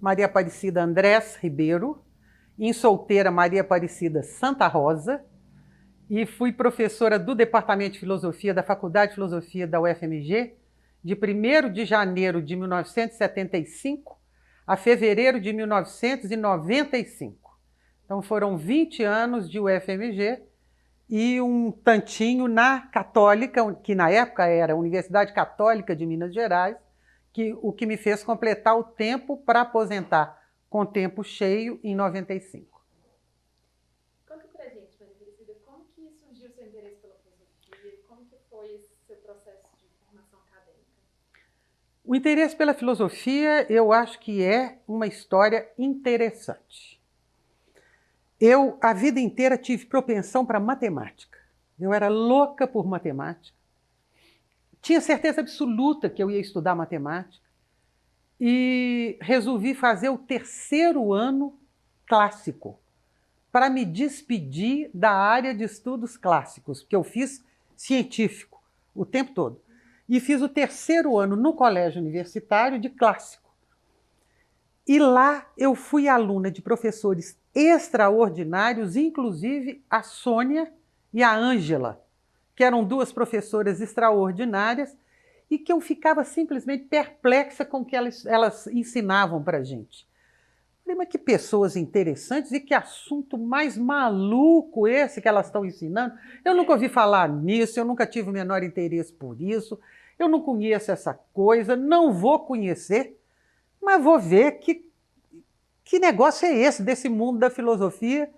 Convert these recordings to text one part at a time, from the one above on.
Maria Aparecida Andrés Ribeiro, em solteira Maria Aparecida Santa Rosa, e fui professora do Departamento de Filosofia da Faculdade de Filosofia da UFMG de 1º de janeiro de 1975 a fevereiro de 1995. Então foram 20 anos de UFMG e um tantinho na Católica, que na época era a Universidade Católica de Minas Gerais, o que me fez completar o tempo para aposentar com tempo cheio em 95. Conta pra gente, Maria Aparecida, como que surgiu o seu interesse pela filosofia? Como que foi esse seu processo de formação acadêmica? O interesse pela filosofia, eu acho que é uma história interessante. Eu, a vida inteira, tive propensão para matemática. Eu era louca por matemática. Tinha certeza absoluta que eu ia estudar matemática e resolvi fazer o 3º ano clássico para me despedir da área de estudos clássicos, porque eu fiz científico o tempo todo. E fiz o 3º ano no colégio universitário de clássico. E lá eu fui aluna de professores extraordinários, inclusive a Sônia e a Ângela, que eram 2 professoras extraordinárias e que eu ficava simplesmente perplexa com o que elas ensinavam para a gente. Falei, mas que pessoas interessantes e que assunto mais maluco esse que elas estão ensinando. Eu nunca ouvi falar nisso, eu nunca tive o menor interesse por isso, eu não conheço essa coisa, não vou conhecer, mas vou ver que negócio é esse desse mundo da filosofia.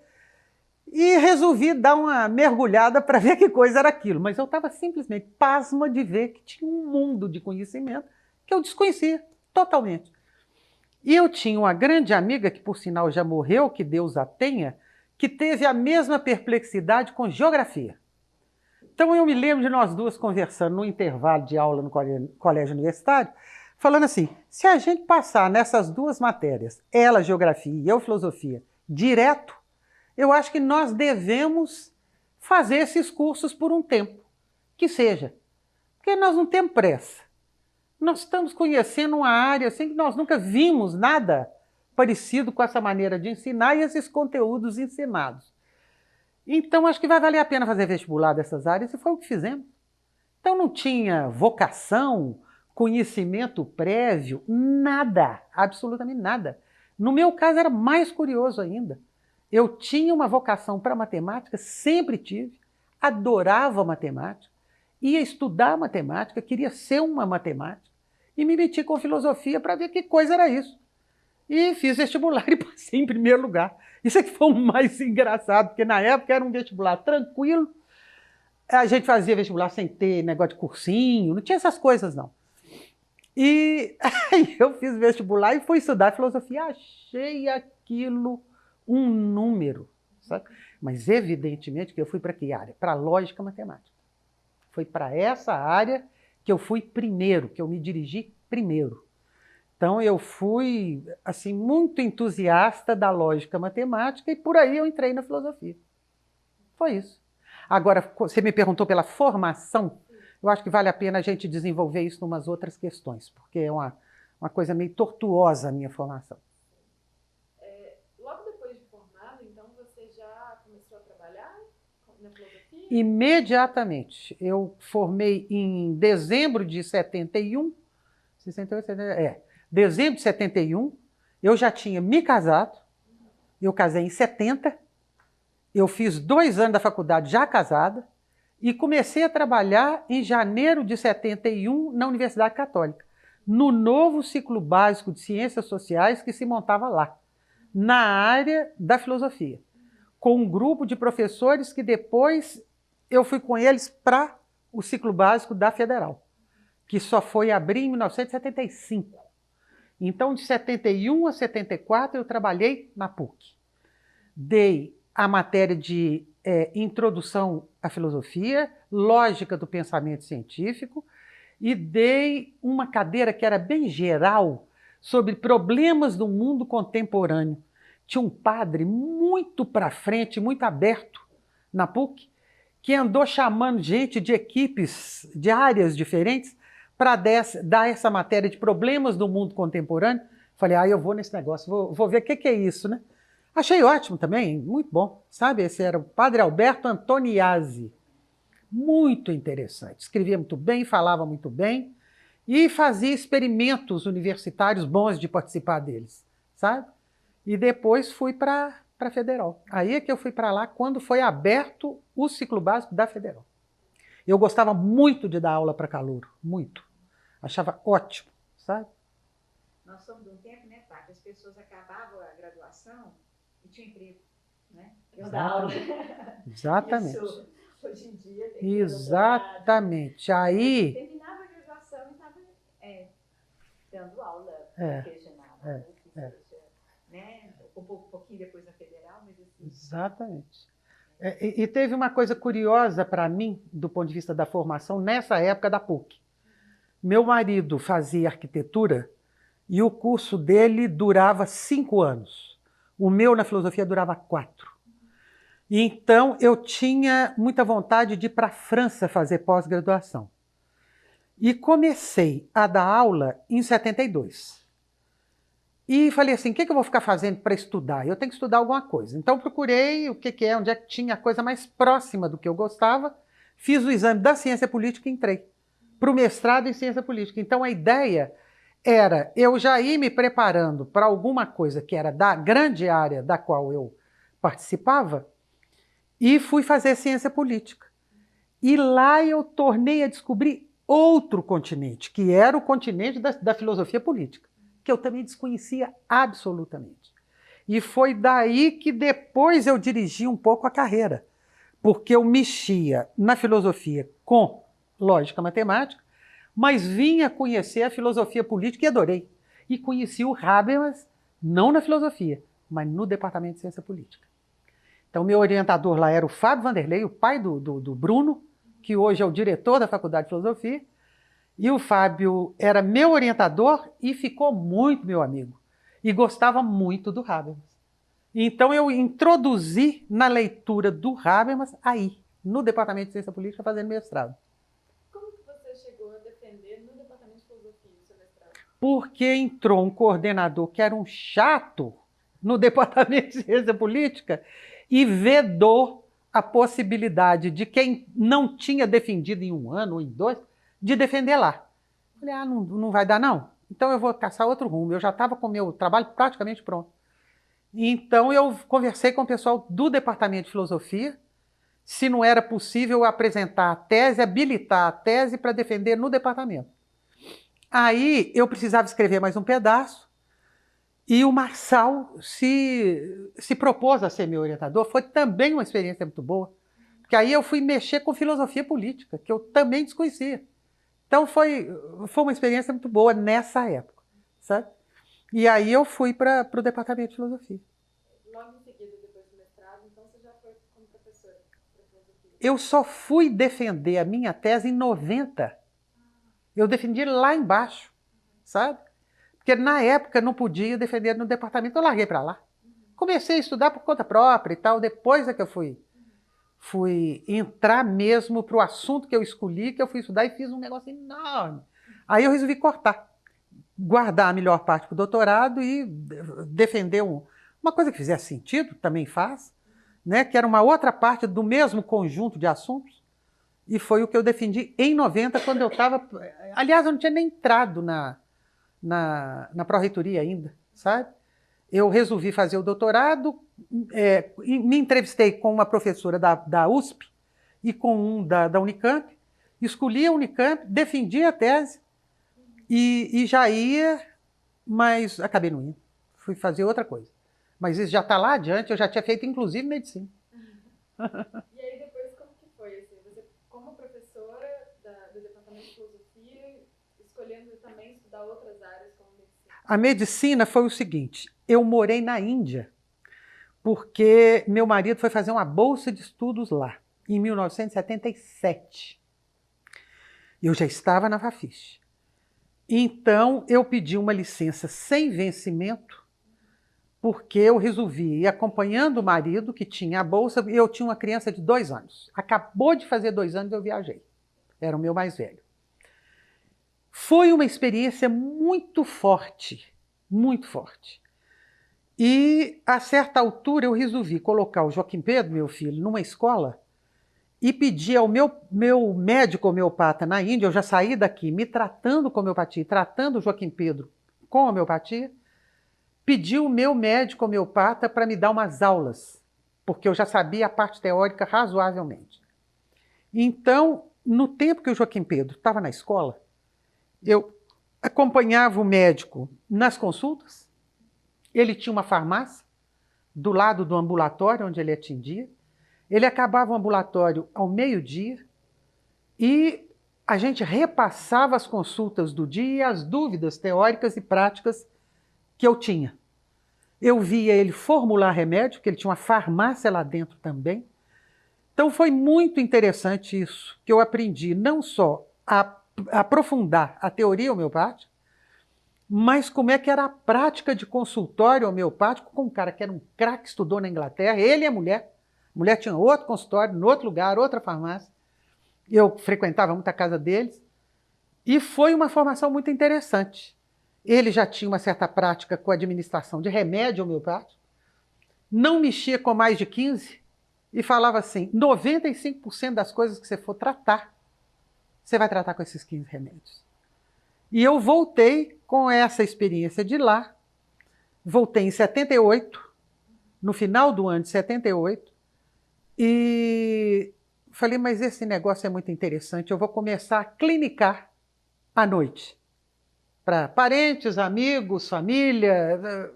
E resolvi dar uma mergulhada para ver que coisa era aquilo. Mas eu estava simplesmente pasma de ver que tinha um mundo de conhecimento que eu desconhecia totalmente. E eu tinha uma grande amiga, que por sinal já morreu, que Deus a tenha, que teve a mesma perplexidade com geografia. Então eu me lembro de nós 2 conversando no intervalo de aula no colégio universitário, falando assim, se a gente passar nessas 2 matérias, ela geografia e eu filosofia, direto, eu acho que nós devemos fazer esses cursos por um tempo, que seja. Porque nós não temos pressa. Nós estamos conhecendo uma área assim que nós nunca vimos nada parecido com essa maneira de ensinar e esses conteúdos ensinados. Então, acho que vai valer a pena fazer vestibular dessas áreas e foi o que fizemos. Então, não tinha vocação, conhecimento prévio, nada, absolutamente nada. No meu caso, era mais curioso ainda. Eu tinha uma vocação para matemática, sempre tive, adorava matemática, ia estudar matemática, queria ser uma matemática, e me meti com filosofia para ver que coisa era isso. E fiz vestibular e passei em 1º lugar. Isso é que foi o mais engraçado, porque na época era um vestibular tranquilo, a gente fazia vestibular sem ter negócio de cursinho, não tinha essas coisas não. E aí eu fiz vestibular e fui estudar filosofia, achei aquilo um número, sabe? Mas evidentemente que eu fui para que área? Para lógica matemática. Foi para essa área que eu fui primeiro, que eu me dirigi primeiro. Então eu fui assim muito entusiasta da lógica matemática e por aí eu entrei na filosofia. Foi isso. Agora, você me perguntou pela formação, eu acho que vale a pena a gente desenvolver isso em umas outras questões, porque é uma coisa meio tortuosa a minha formação. Imediatamente. Eu formei em dezembro de 71, dezembro de 71, eu já tinha me casado, eu casei em 70, eu fiz 2 anos da faculdade já casada e comecei a trabalhar em janeiro de 71 na Universidade Católica, no novo ciclo básico de Ciências Sociais que se montava lá, na área da filosofia, com um grupo de professores que depois eu fui com eles para o ciclo básico da Federal, que só foi abrir em 1975. Então, de 71 a 74, eu trabalhei na PUC. Dei a matéria de introdução à filosofia, lógica do pensamento científico, e dei uma cadeira que era bem geral sobre problemas do mundo contemporâneo. Tinha um padre muito para frente, muito aberto na PUC, que andou chamando gente de equipes, de áreas diferentes, para dar essa matéria de problemas do mundo contemporâneo, Falei, eu vou nesse negócio, vou ver o que é isso, né? Achei ótimo também, muito bom, sabe? Esse era o Padre Alberto Antoniazzi. Muito interessante. Escrevia muito bem, falava muito bem e fazia experimentos universitários bons de participar deles, sabe? E depois fui para a Federal. Aí é que eu fui para lá quando foi aberto o ciclo básico da Federal. Eu gostava muito de dar aula para calouro, muito. Achava ótimo, sabe? Nós somos de um tempo, né, Tá? Que as pessoas acabavam a graduação e tinham emprego, né? Eu dar aula. Exatamente. Isso, hoje em dia tem Exatamente. Aí... terminava a graduação e estava dando aula regional, né? Um pouquinho depois na Federal, mas assim... Exatamente. E teve uma coisa curiosa para mim, do ponto de vista da formação, nessa época da PUC. Meu marido fazia arquitetura e o curso dele durava 5 anos. O meu, na filosofia, durava 4. Então, eu tinha muita vontade de ir para a França fazer pós-graduação. E comecei a dar aula em 72. E falei assim, o que eu vou ficar fazendo para estudar? Eu tenho que estudar alguma coisa. Então, procurei onde é que tinha a coisa mais próxima do que eu gostava, fiz o exame da ciência política e entrei para o mestrado em ciência política. Então, a ideia era eu já ir me preparando para alguma coisa que era da grande área da qual eu participava e fui fazer ciência política. E lá eu tornei a descobrir outro continente, que era o continente da filosofia política, que eu também desconhecia absolutamente. E foi daí que depois eu dirigi um pouco a carreira, porque eu mexia na filosofia com lógica matemática, mas vinha conhecer a filosofia política e adorei. E conheci o Habermas, não na filosofia, mas no departamento de ciência política. Então, meu orientador lá era o Fábio Vanderlei, o pai do Bruno, que hoje é o diretor da Faculdade de Filosofia, e o Fábio era meu orientador e ficou muito meu amigo, e gostava muito do Habermas. Então, eu introduzi na leitura do Habermas aí, no departamento de ciência política, fazendo mestrado. Porque entrou um coordenador que era um chato no departamento de ciência política e vedou a possibilidade de quem não tinha defendido em 1 ano ou em 2, de defender lá. Falei, não vai dar não? Então eu vou caçar outro rumo. Eu já estava com o meu trabalho praticamente pronto. Então eu conversei com o pessoal do departamento de filosofia, se não era possível apresentar a tese, habilitar a tese para defender no departamento. Aí eu precisava escrever mais um pedaço e o Marçal se propôs a ser meu orientador. Foi também uma experiência muito boa, porque aí eu fui mexer com filosofia política, que eu também desconhecia. Então foi uma experiência muito boa nessa época, sabe? E aí eu fui para o departamento de filosofia. Logo em seguida, depois do mestrado, então você já foi como professora de filosofia? Eu só fui defender a minha tese em 90. Eu defendi lá embaixo, sabe? Porque na época não podia defender no departamento, eu larguei para lá. Comecei a estudar por conta própria e tal, depois é que eu fui entrar mesmo para o assunto que eu escolhi, que eu fui estudar e fiz um negócio enorme. Aí eu resolvi cortar, guardar a melhor parte para o doutorado e defender uma coisa que fizesse sentido, também faz, né? Que era uma outra parte do mesmo conjunto de assuntos. E foi o que eu defendi em 90, quando eu estava... Aliás, eu não tinha nem entrado na pró-reitoria ainda, sabe? Eu resolvi fazer o doutorado, me entrevistei com uma professora da USP e com um da Unicamp, escolhi a Unicamp, defendi a tese e já ia, mas acabei não indo. Fui fazer outra coisa. Mas isso já está lá adiante, eu já tinha feito inclusive medicina. E aí depois como que foi? Assim, você, como professora do departamento de filosofia, escolhendo também estudar outras áreas como medicina? A medicina foi o seguinte, eu morei na Índia, porque meu marido foi fazer uma bolsa de estudos lá, em 1977. Eu já estava na Fafiche. Então, eu pedi uma licença sem vencimento, porque eu resolvi ir acompanhando o marido, que tinha a bolsa, e eu tinha uma criança de 2 anos. Acabou de fazer 2 anos, eu viajei. Era o meu mais velho. Foi uma experiência muito forte muito forte. E, a certa altura, eu resolvi colocar o Joaquim Pedro, meu filho, numa escola e pedir ao meu médico homeopata na Índia, eu já saí daqui me tratando com homeopatia, tratando o Joaquim Pedro com homeopatia, pedi o meu médico homeopata para me dar umas aulas, porque eu já sabia a parte teórica razoavelmente. Então, no tempo que o Joaquim Pedro estava na escola, eu acompanhava o médico nas consultas, ele tinha uma farmácia do lado do ambulatório onde ele atendia, ele acabava o ambulatório ao meio-dia e a gente repassava as consultas do dia e as dúvidas teóricas e práticas que eu tinha. Eu via ele formular remédio, porque ele tinha uma farmácia lá dentro também. Então foi muito interessante isso, que eu aprendi não só a aprofundar a teoria homeopática, mas como é que era a prática de consultório homeopático com um cara que era um craque, estudou na Inglaterra, ele e a mulher. A mulher tinha outro consultório, em outro lugar, outra farmácia. Eu frequentava muito a casa deles. E foi uma formação muito interessante. Ele já tinha uma certa prática com a administração de remédio homeopático, não mexia com mais de 15 e falava assim, 95% das coisas que você for tratar, você vai tratar com esses 15 remédios. E eu voltei com essa experiência de lá, voltei em 78, no final do ano de 78, e falei, mas esse negócio é muito interessante, eu vou começar a clinicar à noite. Para parentes, amigos, família.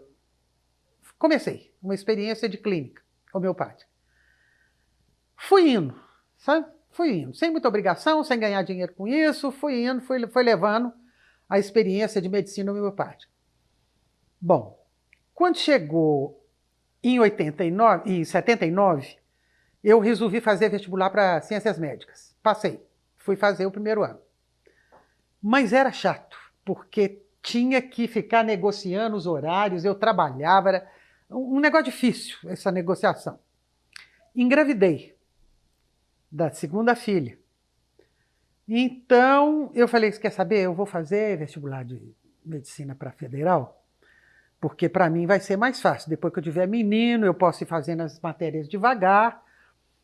Comecei uma experiência de clínica homeopática. Fui indo, sabe? Fui indo, sem muita obrigação, sem ganhar dinheiro com isso, fui indo, fui levando a experiência de medicina homeopática. Bom, quando chegou em 79, eu resolvi fazer vestibular para ciências médicas. Passei, fui fazer o primeiro ano. Mas era chato, porque tinha que ficar negociando os horários, eu trabalhava, era um negócio difícil essa negociação. Engravidei da segunda filha. Então, eu falei, você quer saber, eu vou fazer vestibular de medicina para federal, porque para mim vai ser mais fácil. Depois que eu tiver menino, eu posso ir fazendo as matérias devagar.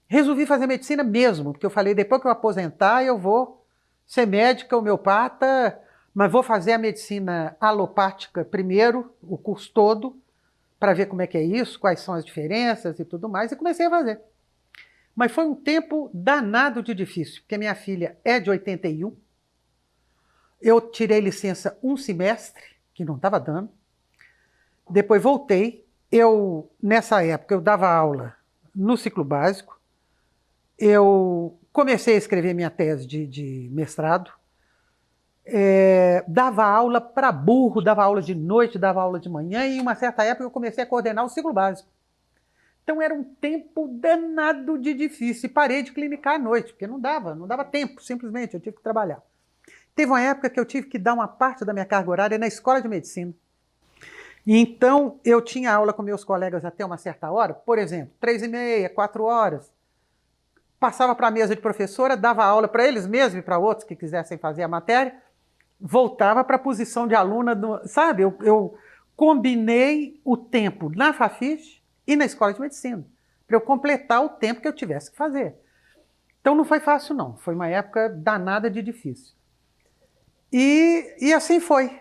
Resolvi fazer medicina mesmo, porque eu falei, depois que eu aposentar, eu vou ser médica, homeopata, mas vou fazer a medicina alopática primeiro, o curso todo, para ver como é que é isso, quais são as diferenças e tudo mais, e comecei a fazer. Mas foi um tempo danado de difícil, porque minha filha é de 81, eu tirei licença um semestre, que não estava dando, depois voltei, nessa época eu dava aula no ciclo básico, eu comecei a escrever minha tese de mestrado, dava aula para burro, dava aula de noite, dava aula de manhã, e em uma certa época eu comecei a coordenar o ciclo básico. Então era um tempo danado de difícil, e parei de clinicar à noite, porque não dava tempo, simplesmente, eu tive que trabalhar. Teve uma época que eu tive que dar uma parte da minha carga horária na escola de medicina. Então eu tinha aula com meus colegas até uma certa hora, por exemplo, 3h30, 4 horas, passava para a mesa de professora, dava aula para eles mesmos e para outros que quisessem fazer a matéria, voltava para a posição de aluna, sabe? Eu combinei o tempo na Fafiche e na escola de medicina, para eu completar o tempo que eu tivesse que fazer. Então não foi fácil não, foi uma época danada de difícil. E assim foi.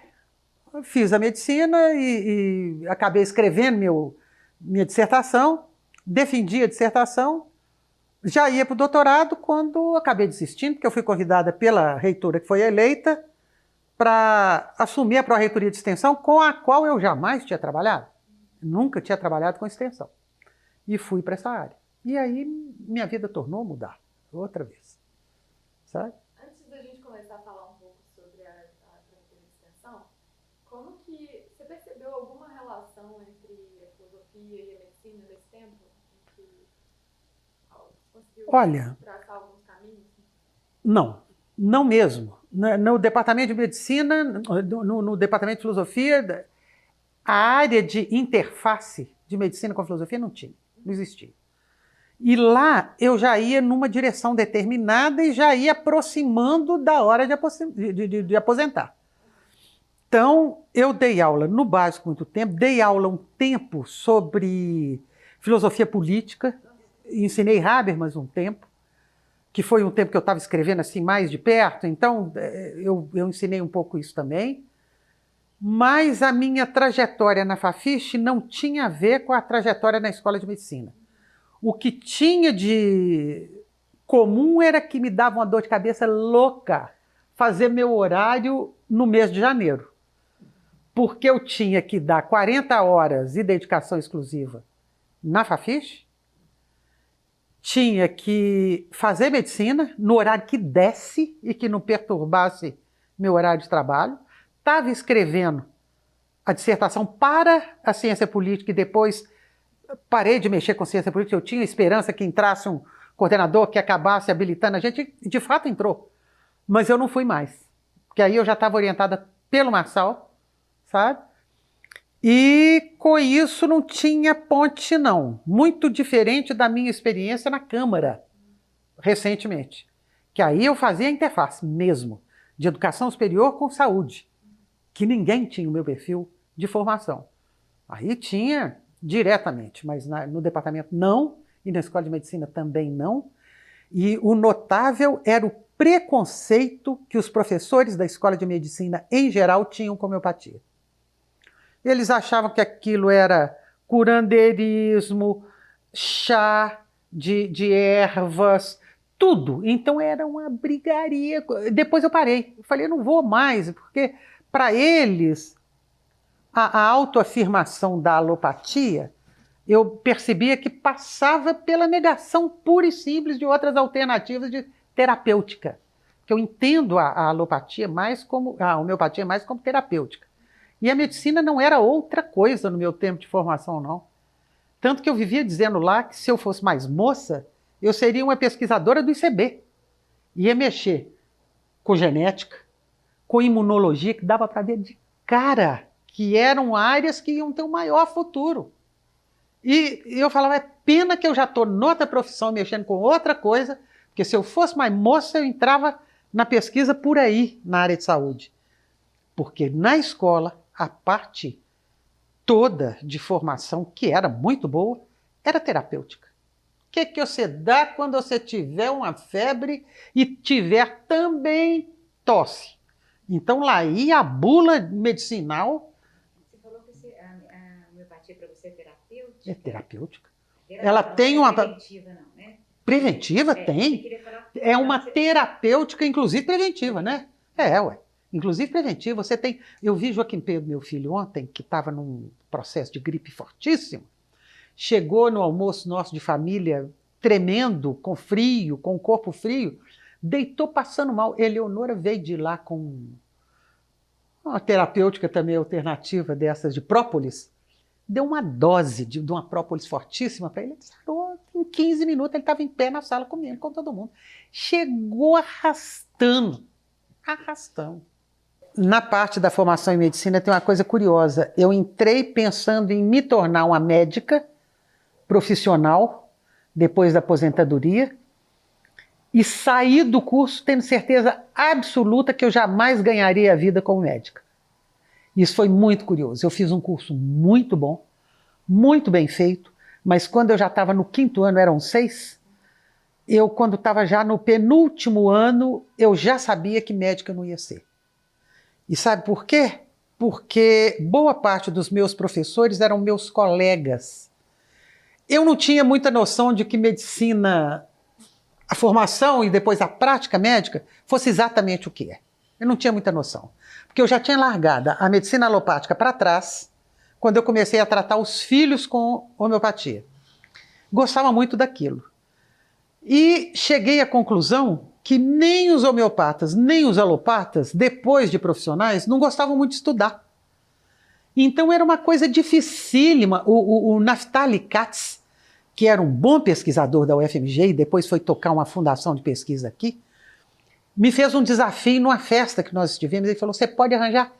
Eu fiz a medicina e acabei escrevendo minha dissertação, defendi a dissertação, já ia para o doutorado quando acabei desistindo, porque eu fui convidada pela reitora que foi eleita para assumir a pró-reitoria de extensão, com a qual eu jamais tinha trabalhado. Nunca tinha trabalhado com extensão. E fui para essa área. E aí minha vida tornou a mudar, outra vez. Sabe? Antes da gente começar a falar um pouco sobre a pró-reitoria de extensão, como que você percebeu alguma relação entre a filosofia e a medicina nesse tempo? Olha, traçar alguns caminhos? Não mesmo. No departamento de medicina, no departamento de filosofia, a área de interface de medicina com filosofia não existia. E lá eu já ia numa direção determinada e já ia aproximando da hora de aposentar. Então, eu dei aula no básico muito tempo, dei aula um tempo sobre filosofia política, ensinei Habermas um tempo, que foi um tempo que eu estava escrevendo assim mais de perto, então eu ensinei um pouco isso também. Mas a minha trajetória na Fafiche não tinha a ver com a trajetória na escola de medicina. O que tinha de comum era que me dava uma dor de cabeça louca fazer meu horário no mês de janeiro. Porque eu tinha que dar 40 horas de dedicação exclusiva na Fafiche, tinha que fazer medicina no horário que desse e que não perturbasse meu horário de trabalho. Estava escrevendo a dissertação para a ciência política e depois parei de mexer com ciência política. Eu tinha esperança que entrasse um coordenador que acabasse habilitando a gente. De fato entrou, mas eu não fui mais. Porque aí eu já estava orientada pelo Marçal, sabe? E com isso não tinha ponte, não. Muito diferente da minha experiência na Câmara, recentemente. Que aí eu fazia a interface mesmo, de educação superior com saúde, que ninguém tinha o meu perfil de formação. Aí tinha diretamente, mas no departamento não, e na escola de medicina também não. E o notável era o preconceito que os professores da escola de medicina, em geral, tinham com homeopatia. Eles achavam que aquilo era curandeirismo, chá de ervas, tudo. Então era uma brigaria. Depois eu parei. Eu falei, eu não vou mais, porque para eles a autoafirmação da alopatia, eu percebia que passava pela negação pura e simples de outras alternativas de terapêutica. Que eu entendo a alopatia mais como, a homeopatia mais como terapêutica. E a medicina não era outra coisa no meu tempo de formação, não. Tanto que eu vivia dizendo lá que se eu fosse mais moça, eu seria uma pesquisadora do ICB. Ia mexer com genética, com imunologia, que dava para ver de cara que eram áreas que iam ter um maior futuro. E eu falava, é pena que eu já estou noutra profissão, mexendo com outra coisa, porque se eu fosse mais moça, eu entrava na pesquisa por aí, na área de saúde. Porque na escola, a parte toda de formação, que era muito boa, era terapêutica. O que você dá quando você tiver uma febre e tiver também tosse? Então lá ia a bula medicinal. Você falou que a homeopatia para você é terapêutica? É terapêutica. Ela tem uma... Preventiva não, né? Preventiva tem. É uma terapêutica, inclusive preventiva, né? Ué. Inclusive preventiva. Você tem... Eu vi Joaquim Pedro, meu filho, ontem, que estava num processo de gripe fortíssimo. Chegou no almoço nosso de família, tremendo, com frio, com o corpo frio, deitou passando mal. Eleonora veio de lá com uma terapêutica também alternativa dessas de própolis, deu uma dose de uma própolis fortíssima para ele, ele sarou, em 15 minutos ele estava em pé na sala comendo com todo mundo. Chegou arrastando. Na parte da formação em medicina tem uma coisa curiosa. Eu entrei pensando em me tornar uma médica profissional, depois da aposentadoria, e saí do curso tendo certeza absoluta que eu jamais ganharia a vida como médica. Isso foi muito curioso. Eu fiz um curso muito bom, muito bem feito, mas quando eu já estava no 5º ano, eram 6, quando estava já no penúltimo ano, eu já sabia que médica eu não ia ser. E sabe por quê? Porque boa parte dos meus professores eram meus colegas. Eu não tinha muita noção de que medicina, a formação e depois a prática médica, fosse exatamente o que é. Eu não tinha muita noção. Porque eu já tinha largado a medicina alopática para trás, quando eu comecei a tratar os filhos com homeopatia. Gostava muito daquilo. E cheguei à conclusão que nem os homeopatas, nem os alopatas, depois de profissionais, não gostavam muito de estudar. Então era uma coisa dificílima. O Naftali Katz, que era um bom pesquisador da UFMG e depois foi tocar uma fundação de pesquisa aqui, me fez um desafio numa festa que nós estivemos. Ele falou, você pode arranjar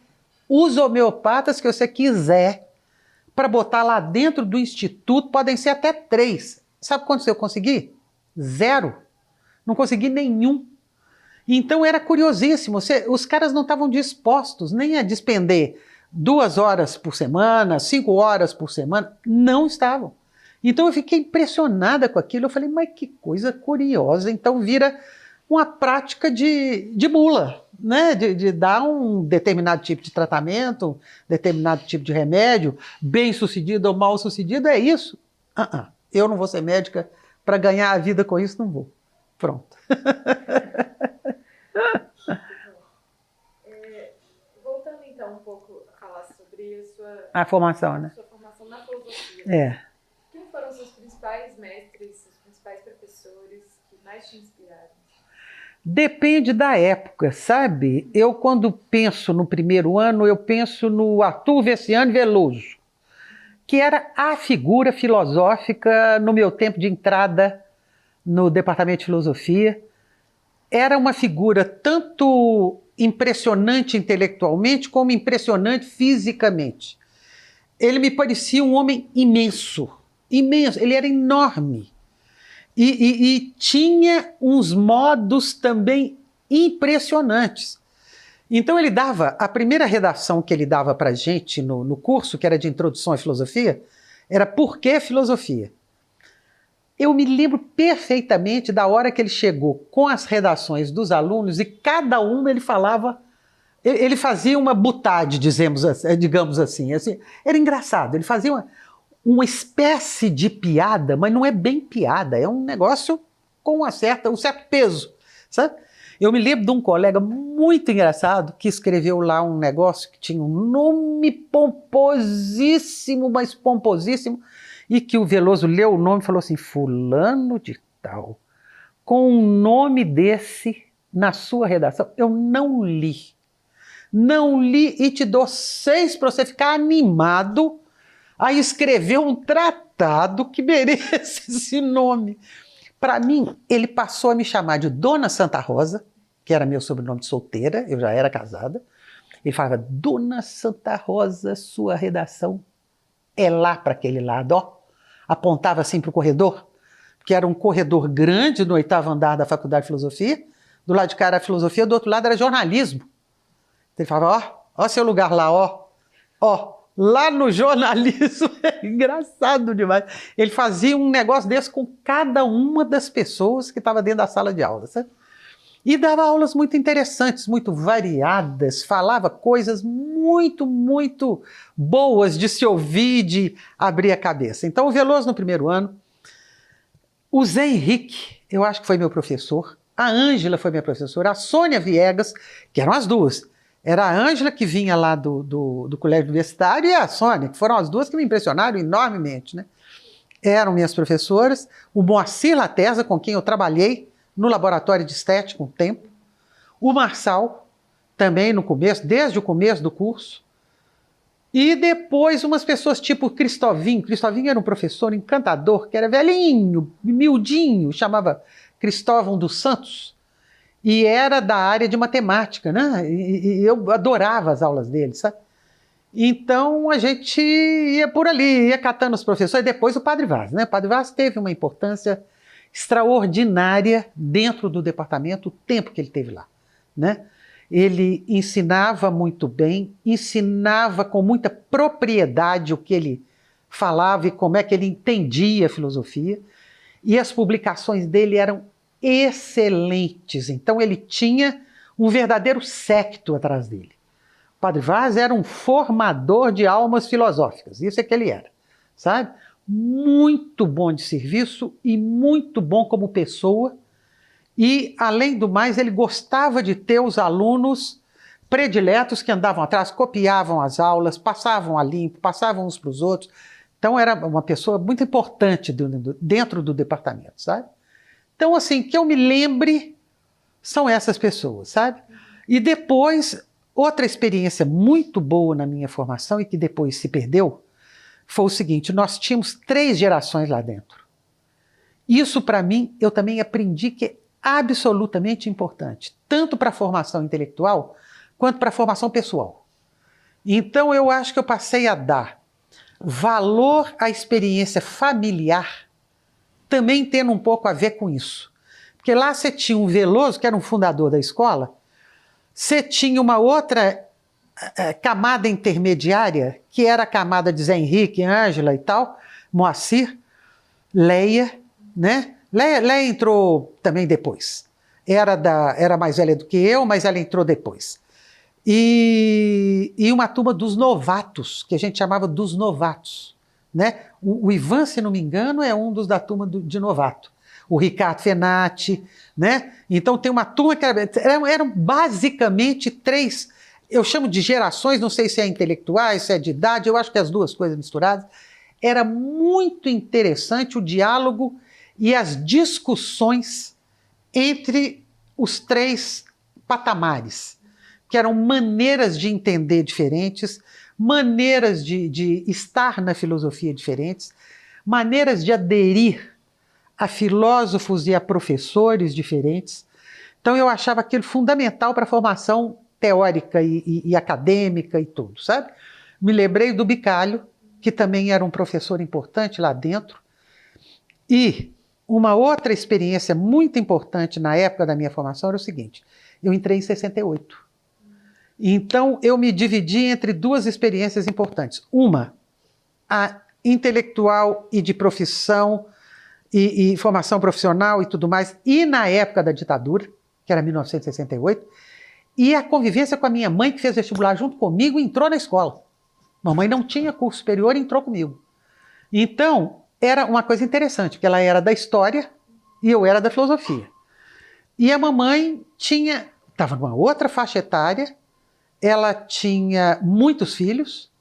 os homeopatas que você quiser para botar lá dentro do instituto, podem ser até 3. Sabe quantos eu consegui? 0. Não consegui nenhum. Então era curiosíssimo, os caras não estavam dispostos nem a despender 2 horas por semana, 5 horas por semana, não estavam. Então eu fiquei impressionada com aquilo, eu falei, mas que coisa curiosa, então vira uma prática de bula, né? De dar um determinado tipo de tratamento, um determinado tipo de remédio, bem sucedido ou mal sucedido, é isso? Eu não vou ser médica para ganhar a vida com isso, não vou. Pronto. Voltando então um pouco a falar sobre a formação, né? Sua formação na filosofia. Quem foram os seus principais mestres, os principais professores que mais te inspiraram? Depende da época, sabe? Eu, quando penso no primeiro ano, eu penso no Arthur Veciani Veloso, que era a figura filosófica no meu tempo de entrada no departamento de filosofia. Era uma figura tanto impressionante intelectualmente como impressionante fisicamente. Ele me parecia um homem imenso, imenso, ele era enorme. E tinha uns modos também impressionantes. Então ele dava, a primeira redação que ele dava para a gente no curso, que era de Introdução à Filosofia, era Por que Filosofia? Eu me lembro perfeitamente da hora que ele chegou com as redações dos alunos e cada um ele falava, ele fazia uma butade, digamos assim. Era engraçado, ele fazia uma espécie de piada, mas não é bem piada, é um negócio com um certo peso, sabe? Eu me lembro de um colega muito engraçado que escreveu lá um negócio que tinha um nome pomposíssimo, mas pomposíssimo, e que o Veloso leu o nome e falou assim, fulano de tal, com um nome desse na sua redação, eu não li e te dou 6 para você ficar animado a escrever um tratado que mereça esse nome. Para mim, ele passou a me chamar de Dona Santa Rosa, que era meu sobrenome de solteira, eu já era casada. Ele falava, Dona Santa Rosa, sua redação é lá para aquele lado, ó. Apontava assim para o corredor, que era um corredor grande no 8º andar da Faculdade de Filosofia. Do lado de cá era a filosofia, do outro lado era jornalismo. Ele falava, ó seu lugar lá, ó. Lá no jornalismo, é engraçado demais. Ele fazia um negócio desse com cada uma das pessoas que estava dentro da sala de aula, sabe? E dava aulas muito interessantes, muito variadas, falava coisas muito, muito boas de se ouvir, de abrir a cabeça. Então o Veloso no primeiro ano, o Zé Henrique, eu acho que foi meu professor, a Ângela foi minha professora, a Sônia Viegas, que eram as duas. Era a Ângela, que vinha lá do colégio universitário, e a Sônia, que foram as duas que me impressionaram enormemente, né? Eram minhas professoras. O Moacir Laterza, com quem eu trabalhei no laboratório de estética um tempo. O Marçal, também no começo, desde o começo do curso. E depois umas pessoas tipo Cristovinho. Cristovinho era um professor encantador, que era velhinho, miudinho, chamava Cristóvão dos Santos. E era da área de matemática, né? E eu adorava as aulas dele, sabe? Então a gente ia por ali, ia catando os professores. Depois o Padre Vaz, né? O Padre Vaz teve uma importância extraordinária dentro do departamento, o tempo que ele teve lá, né? Ele ensinava muito bem, ensinava com muita propriedade o que ele falava e como é que ele entendia a filosofia. E as publicações dele eram excelentes. Então ele tinha um verdadeiro séquito atrás dele. O Padre Vaz era um formador de almas filosóficas, isso é que ele era, sabe? Muito bom de serviço e muito bom como pessoa. E, além do mais, ele gostava de ter os alunos prediletos que andavam atrás, copiavam as aulas, passavam a limpo, passavam uns para os outros. Então era uma pessoa muito importante dentro do departamento, sabe? Então, assim, que eu me lembre, são essas pessoas, sabe? E depois, outra experiência muito boa na minha formação e que depois se perdeu, foi o seguinte, nós tínhamos 3 gerações lá dentro. Isso, para mim, eu também aprendi que é absolutamente importante, tanto para a formação intelectual, quanto para a formação pessoal. Então, eu acho que eu passei a dar valor à experiência familiar, também tendo um pouco a ver com isso. Porque lá você tinha um Veloso, que era um fundador da escola, você tinha uma outra camada intermediária, que era a camada de Zé Henrique, Ângela e tal, Moacir, Leia, né? Leia entrou também depois. Era mais velha do que eu, mas ela entrou depois. E uma turma dos novatos, que a gente chamava dos novatos, né? O Ivan, se não me engano, é um dos da turma de novato. O Ricardo Fenati, né? Então tem uma turma que eram basicamente 3, eu chamo de gerações, não sei se é intelectuais, se é de idade, eu acho que as duas coisas misturadas. Era muito interessante o diálogo e as discussões entre os 3 patamares, que eram maneiras de entender diferentes, maneiras de estar na filosofia diferentes, maneiras de aderir a filósofos e a professores diferentes. Então eu achava aquilo fundamental para a formação teórica e acadêmica e tudo, sabe? Me lembrei do Bicalho, que também era um professor importante lá dentro. E uma outra experiência muito importante na época da minha formação era o seguinte: eu entrei em 68. Então eu me dividi entre 2 experiências importantes. Uma, a intelectual e de profissão e formação profissional e tudo mais, e na época da ditadura, que era 1968, e a convivência com a minha mãe, que fez vestibular junto comigo e entrou na escola. Mamãe não tinha curso superior e entrou comigo. Então, era uma coisa interessante, porque ela era da história e eu era da filosofia. E a mamãe estava numa outra faixa etária, ela tinha muitos filhos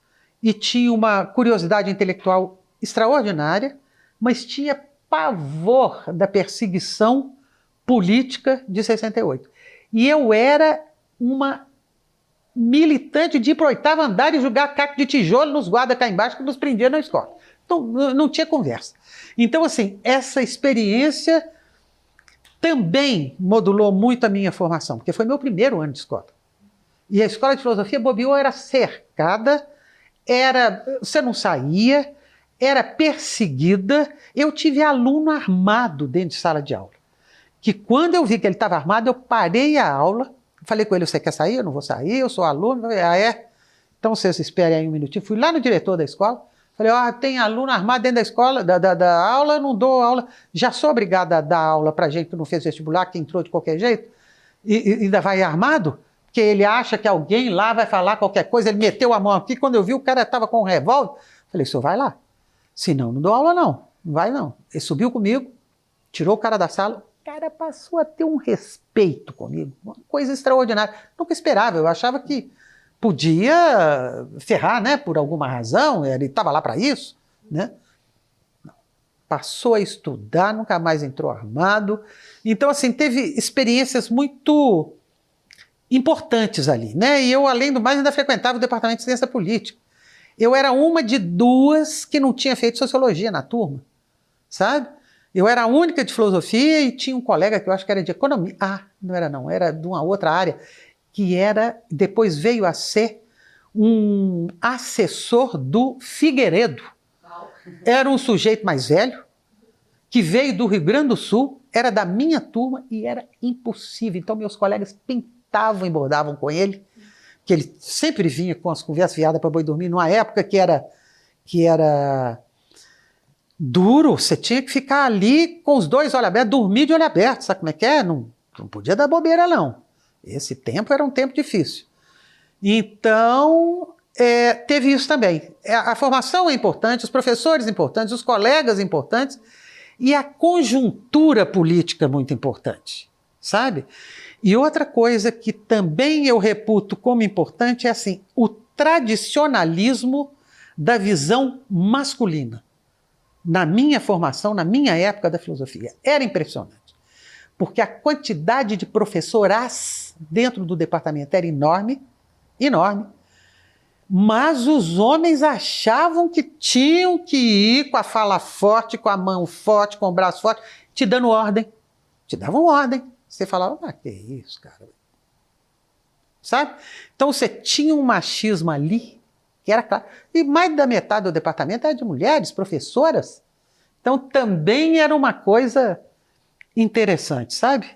e tinha uma curiosidade intelectual extraordinária, mas tinha pavor da perseguição política de 68. E eu era uma militante de ir para o 8º andar e jogar caco de tijolo nos guardas cá embaixo que nos prendiam na escola. Então, não tinha conversa. Então, assim, essa experiência também modulou muito a minha formação, porque foi meu primeiro ano de escola. E a escola de filosofia bobeou, era cercada, você não saía, era perseguida. Eu tive aluno armado dentro de sala de aula, que quando eu vi que ele estava armado, eu parei a aula, falei com ele: você quer sair? Eu não vou sair, eu sou aluno. Ah, é? Então vocês esperem aí um minutinho. Fui lá no diretor da escola, falei: tem aluno armado dentro da escola, da aula, eu não dou aula. Já sou obrigada a dar aula para gente que não fez vestibular, que entrou de qualquer jeito, e ainda vai armado, porque ele acha que alguém lá vai falar qualquer coisa. Ele meteu a mão aqui, quando eu vi o cara estava com um revólver, falei: senhor, vai lá. Senão, não dou aula não vai não. Ele subiu comigo, tirou o cara da sala, o cara passou a ter um respeito comigo, uma coisa extraordinária. Nunca esperava, eu achava que podia ferrar, né, por alguma razão, ele estava lá para isso, né? Passou a estudar, nunca mais entrou armado. Então, assim, teve experiências muito importantes ali, né? E eu, além do mais, ainda frequentava o departamento de ciência política. Eu era uma de 2 que não tinha feito sociologia na turma, sabe? Eu era a única de filosofia e tinha um colega que eu acho que era de economia. Não era não, era de uma outra área, que depois veio a ser um assessor do Figueiredo. Era um sujeito mais velho, que veio do Rio Grande do Sul, era da minha turma e era impossível. Então meus colegas pintavam e bordavam com ele, que ele sempre vinha com as conversas fiadas para boi dormir, numa época que era duro, você tinha que ficar ali com os 2 olhos abertos, dormir de olho aberto, sabe como é que é? Não podia dar bobeira não. Esse tempo era um tempo difícil. Então, teve isso também. A formação é importante, os professores importantes, os colegas importantes, e a conjuntura política muito importante, sabe? E outra coisa que também eu reputo como importante é assim, o tradicionalismo da visão masculina. Na minha formação, na minha época da filosofia, era impressionante. Porque a quantidade de professoras dentro do departamento era enorme, enorme. Mas os homens achavam que tinham que ir com a fala forte, com a mão forte, com o braço forte, te dando ordem. Te davam ordem. Você falava: que isso, cara? Sabe? Então você tinha um machismo ali, que era claro. E mais da metade do departamento era de mulheres, professoras. Então também era uma coisa interessante, sabe?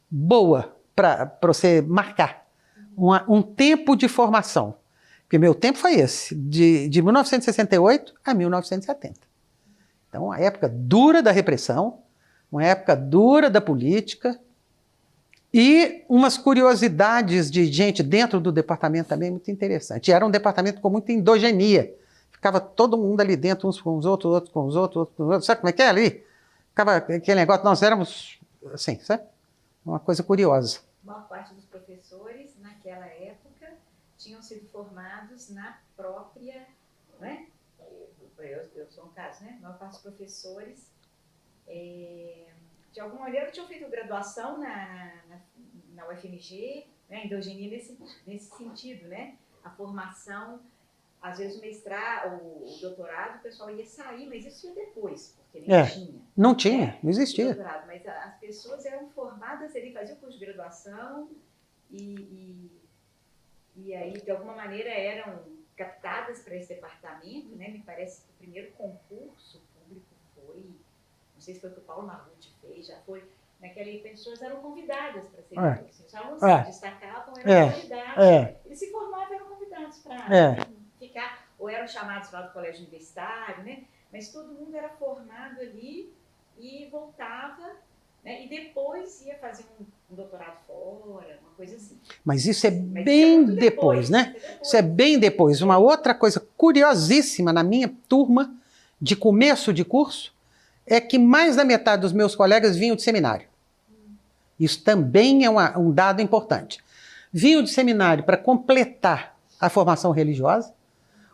Boa para você marcar. Um tempo de formação. Porque meu tempo foi esse, de 1968 a 1970. Então, uma época dura da repressão, uma época dura da política e umas curiosidades de gente dentro do departamento também muito interessante. E era um departamento com muita endogenia. Ficava todo mundo ali dentro, uns com os outros, outros com os outros, outros com os outros. Sabe como é que é ali? Ficava aquele negócio, nós éramos assim, sabe? Uma coisa curiosa. A maior parte dos professores, naquela época, tinham sido formados na própria, né? Eu sou um caso, né? A maior parte dos professores, de alguma maneira, tinham feito graduação na UFMG, né? Endogenia nesse sentido, né? A formação, às vezes o mestrado, o doutorado, o pessoal ia sair, mas isso ia depois, porque nem tinha. Não tinha, não existia. Doutorado, mas as pessoas eram formadas ali, faziam curso de graduação e aí, de alguma maneira, eram captadas para esse departamento, né? Me parece que o primeiro concurso público foi, não sei se foi o que o Paulo Marruti fez, já foi, naquela pessoas eram convidadas para serem cursos. Os alunos se destacavam, eram convidados. Eles se formavam, eram convidados para ficar, ou eram chamados lá do colégio universitário, né? Mas todo mundo era formado ali e voltava, né? E depois ia fazer um doutorado fora, uma coisa assim. Mas isso é bem depois, né? Isso é bem depois. Uma outra coisa curiosíssima na minha turma de começo de curso é que mais da metade dos meus colegas vinham de seminário. Isso também é um dado importante. Vinham de seminário para completar a formação religiosa,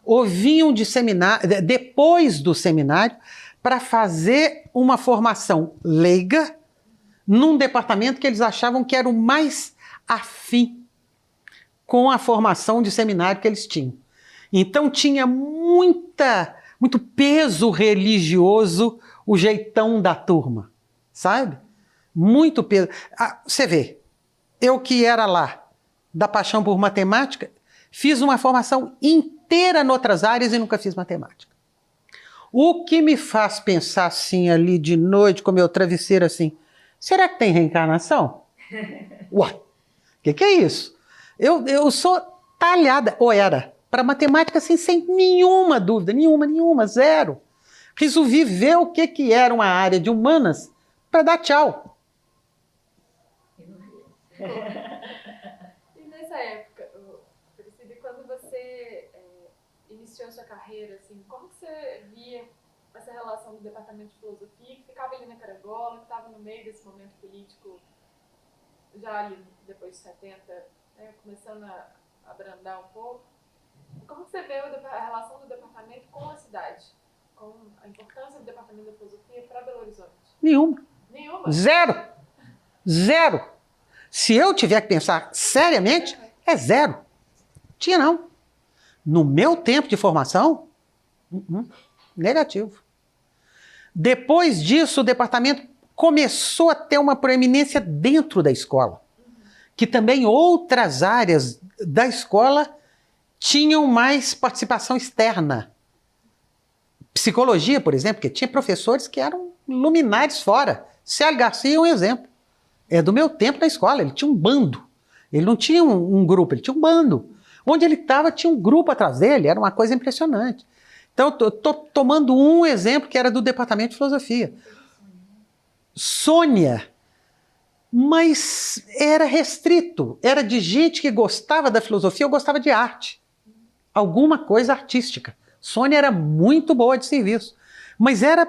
ou vinham de seminário, depois do seminário, para fazer uma formação leiga num departamento que eles achavam que era o mais afim com a formação de seminário que eles tinham. Então tinha muito peso religioso o jeitão da turma, sabe? Muito peso. Você vê, eu que era lá da paixão por matemática, fiz uma formação inteira em outras áreas e nunca fiz matemática. O que me faz pensar assim ali de noite com meu travesseiro assim, será que tem reencarnação? Uai, o que é isso? Eu sou talhada, ou era, para matemática assim, sem nenhuma dúvida, nenhuma, zero. Resolvi ver o que era uma área de humanas para dar tchau. E nessa época, Priscila, quando você iniciou sua carreira, assim, como que você via essa relação do departamento de filosofia, que ficava ali na Carangola, que estava no meio desse momento político, já ali depois de 70, né, começando a abrandar um pouco? Como que você vê a relação do departamento com a cidade? Com a importância do departamento de filosofia para Belo Horizonte? Nenhuma. Zero. Se eu tiver que pensar seriamente, é zero. Tinha não. No meu tempo de formação, negativo. Depois disso, o departamento começou a ter uma proeminência dentro da escola, que também outras áreas da escola tinham mais participação externa. Psicologia, por exemplo, que tinha professores que eram luminares fora. Célio Garcia é um exemplo. É do meu tempo na escola, ele tinha um bando. Ele não tinha um grupo, ele tinha um bando. Onde ele estava, tinha um grupo atrás dele, era uma coisa impressionante. Então, eu estou tomando um exemplo que era do departamento de filosofia. Sônia, mas era restrito, era de gente que gostava da filosofia ou gostava de arte. Alguma coisa artística. Sônia era muito boa de serviço, mas era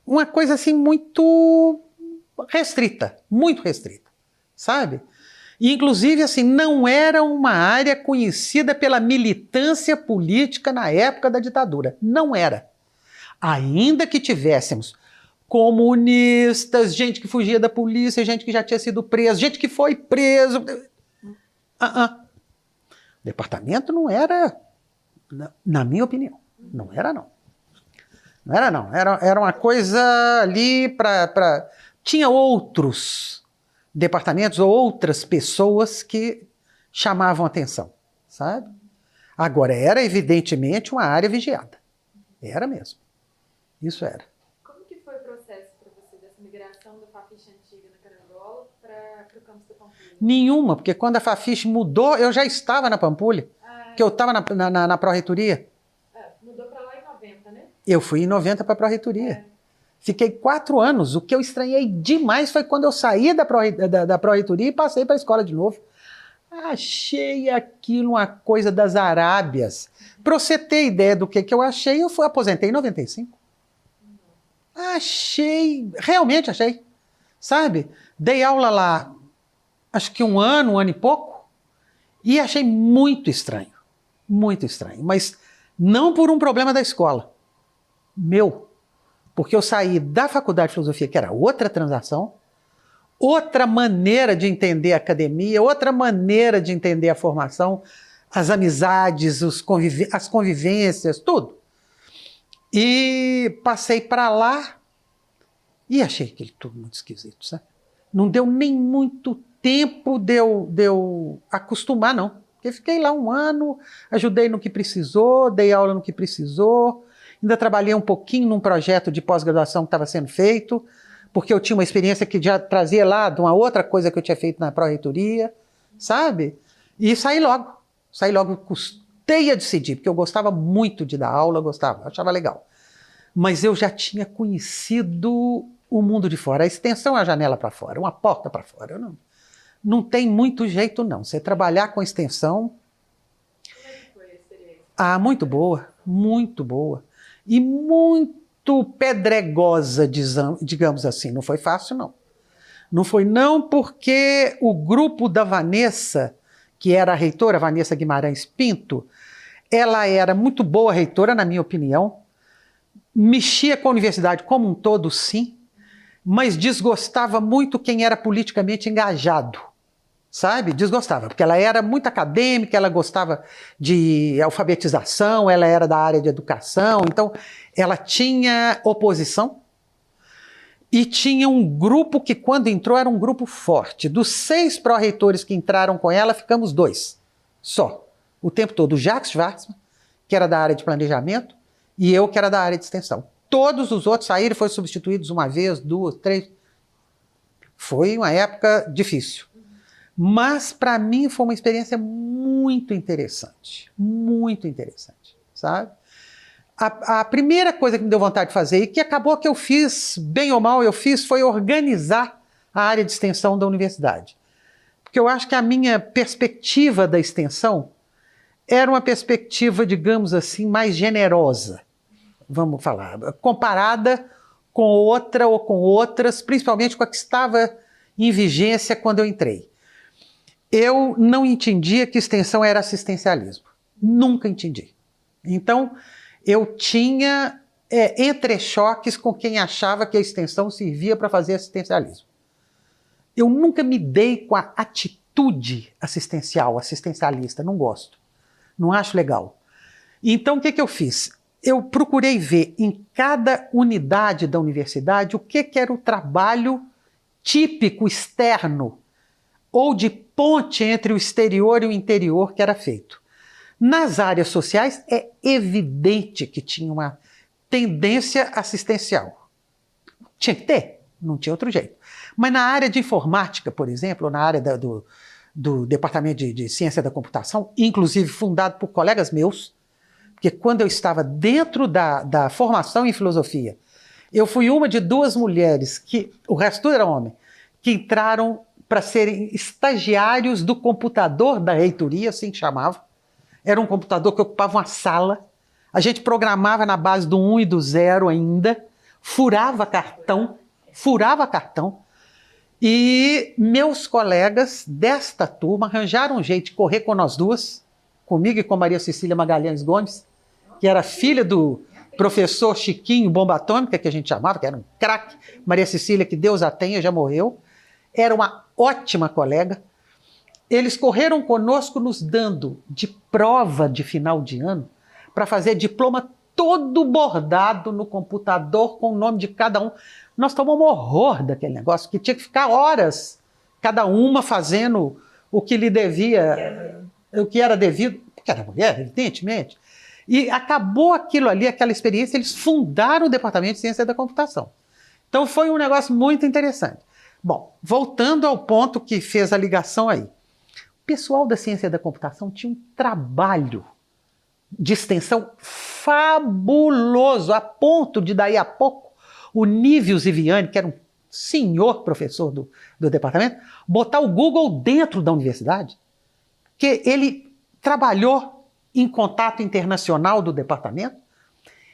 uma coisa assim muito restrita, sabe? E, inclusive, assim, não era uma área conhecida pela militância política na época da ditadura. Não era. Ainda que tivéssemos comunistas, gente que fugia da polícia, gente que já tinha sido preso, gente que foi preso. O departamento não era, na minha opinião, não era não. Não era não. Era uma coisa ali para... Tinha outros departamentos ou outras pessoas que chamavam atenção, sabe? Agora, era evidentemente uma área vigiada. Era mesmo. Isso era. Como que foi o processo para você dessa essa migração da Fafiche antiga na Carangola para o campus da Pampulha? Nenhuma, porque quando a Fafiche mudou, eu já estava na Pampulha, que eu estava na Pró-Reitoria. Mudou para lá em 90, né? Eu fui em 90 para a Pró-Reitoria. Fiquei 4 anos. O que eu estranhei demais foi quando eu saí da Pró-Reitoria e passei para a escola de novo. Achei aquilo uma coisa das Arábias. Para você ter ideia do que eu achei, eu aposentei em 95. Realmente achei. Sabe? Dei aula lá, acho que um ano e pouco, e achei muito estranho. Muito estranho. Mas não por um problema da escola. Meu. Porque eu saí da faculdade de filosofia, que era outra transação, outra maneira de entender a academia, outra maneira de entender a formação, as amizades, as convivências, tudo. E passei para lá e achei aquilo tudo muito esquisito, sabe? Não deu nem muito tempo de eu acostumar, não. Porque fiquei lá um ano, ajudei no que precisou, dei aula no que precisou, ainda trabalhei um pouquinho num projeto de pós-graduação que estava sendo feito, porque eu tinha uma experiência que já trazia lá de uma outra coisa que eu tinha feito na Pró-Reitoria, sabe? E saí logo, custei a decidir, porque eu gostava muito de dar aula, achava legal. Mas eu já tinha conhecido o mundo de fora, a extensão é a janela para fora, uma porta para fora. Não tem muito jeito não, você trabalhar com extensão... Como é que foi a experiência? Muito boa, muito boa. E muito pedregosa, digamos assim. Não foi fácil, não. Não foi não porque o grupo da Vanessa, que era a reitora, Vanessa Guimarães Pinto, ela era muito boa reitora, na minha opinião, mexia com a universidade como um todo, sim, mas desgostava muito quem era politicamente engajado. Sabe? Desgostava, porque ela era muito acadêmica, ela gostava de alfabetização, ela era da área de educação, então ela tinha oposição e tinha um grupo que quando entrou era um grupo forte. Dos 6 pró-reitores que entraram com ela, ficamos 2 só. O tempo todo, o Jacques Schwartzman, que era da área de planejamento, e eu, que era da área de extensão. Todos os outros saíram e foram substituídos 1 vez, 2, 3. Foi uma época difícil. Mas, para mim, foi uma experiência muito interessante, sabe? A primeira coisa que me deu vontade de fazer, e que acabou que eu fiz, bem ou mal eu fiz, foi organizar a área de extensão da universidade. Porque eu acho que a minha perspectiva da extensão era uma perspectiva, digamos assim, mais generosa, vamos falar, comparada com outra ou com outras, principalmente com a que estava em vigência quando eu entrei. Eu não entendia que extensão era assistencialismo. Nunca entendi. Então, eu tinha entrechoques com quem achava que a extensão servia para fazer assistencialismo. Eu nunca me dei com a atitude assistencialista. Não gosto. Não acho legal. Então, o que eu fiz? Eu procurei ver em cada unidade da universidade o que era o trabalho típico externo ou de ponte entre o exterior e o interior que era feito. Nas áreas sociais, é evidente que tinha uma tendência assistencial. Tinha que ter, não tinha outro jeito. Mas na área de informática, por exemplo, ou na área do Departamento de Ciência da Computação, inclusive fundado por colegas meus, porque quando eu estava dentro da formação em filosofia, eu fui uma de 2 mulheres, que o resto era homem, que entraram para serem estagiários do computador da reitoria, assim que chamava. Era um computador que ocupava uma sala. A gente programava na base do 1 e do 0 ainda, furava cartão. E meus colegas desta turma arranjaram um jeito de correr com nós 2, comigo e com Maria Cecília Magalhães Gomes, que era filha do professor Chiquinho Bomba Atômica, que a gente chamava, que era um craque. Maria Cecília, que Deus a tenha, já morreu. Era uma ótima colega. Eles correram conosco nos dando de prova de final de ano para fazer diploma todo bordado no computador com o nome de cada um. Nós tomamos horror daquele negócio, que tinha que ficar horas, cada uma fazendo o que lhe devia, o que era devido, porque era mulher, evidentemente. E acabou aquilo ali, aquela experiência, eles fundaram o Departamento de Ciência da Computação, Então foi um negócio muito interessante. Bom, voltando ao ponto que fez a ligação aí. O pessoal da ciência da computação tinha um trabalho de extensão fabuloso, a ponto de daí a pouco o Nível Ziviani, que era um senhor professor do departamento, botar o Google dentro da universidade, que ele trabalhou em contato internacional do departamento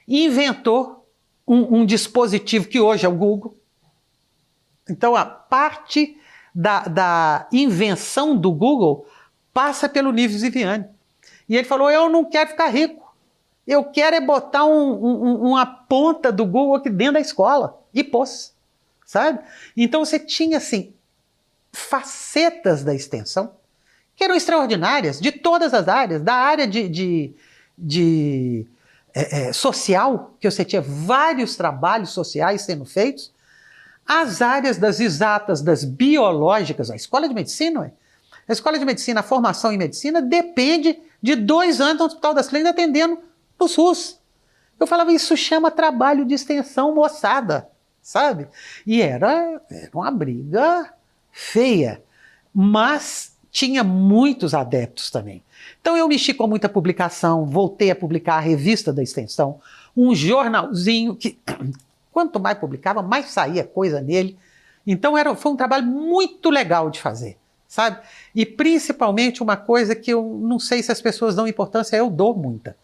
e inventou um dispositivo que hoje é o Google. Então a parte da invenção do Google passa pelo Nível Ziviani. E ele falou, eu não quero ficar rico, eu quero é botar uma ponta do Google aqui dentro da escola. E pôs, sabe? Então você tinha, assim, facetas da extensão que eram extraordinárias, de todas as áreas, da área social, que você tinha vários trabalhos sociais sendo feitos, as áreas das exatas, das biológicas, a escola de medicina, ué. A escola de medicina, a formação em medicina depende de 2 anos no Hospital das Clínicas atendendo no SUS. Eu falava, isso chama trabalho de extensão, moçada, sabe? E era uma briga feia, mas tinha muitos adeptos também. Então eu mexi com muita publicação, voltei a publicar a revista da extensão, um jornalzinho que, quanto mais publicava, mais saía coisa nele. Então foi um trabalho muito legal de fazer, sabe? E principalmente uma coisa que eu não sei se as pessoas dão importância, eu dou muita,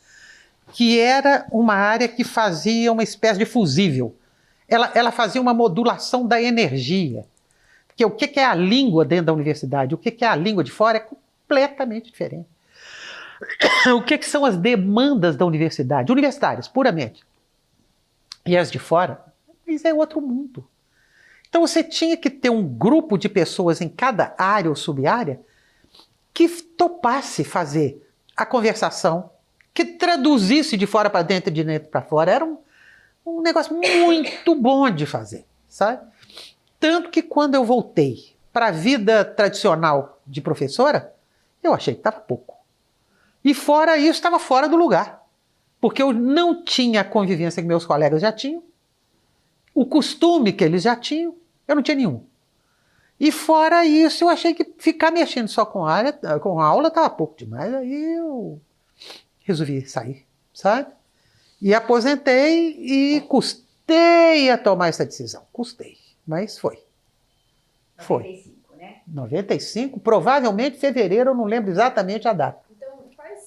que era uma área que fazia uma espécie de fusível. Ela fazia uma modulação da energia. Porque o que é a língua dentro da universidade, o que é a língua de fora é completamente diferente. O que são as demandas da universidade, universitárias, puramente. E as de fora, mas é outro mundo. Então você tinha que ter um grupo de pessoas em cada área ou sub-área que topasse fazer a conversação, que traduzisse de fora para dentro e de dentro para fora. Era um negócio muito bom de fazer, sabe? Tanto que quando eu voltei para a vida tradicional de professora, eu achei que estava pouco. E fora isso, estava fora do lugar. Porque eu não tinha a convivência que meus colegas já tinham, o costume que eles já tinham, eu não tinha nenhum. E fora isso, eu achei que ficar mexendo só com a aula estava pouco demais. Aí eu resolvi sair, sabe? E aposentei e custei a tomar essa decisão. Custei, mas foi. 95, né? 95, provavelmente fevereiro, eu não lembro exatamente a data. Então, quais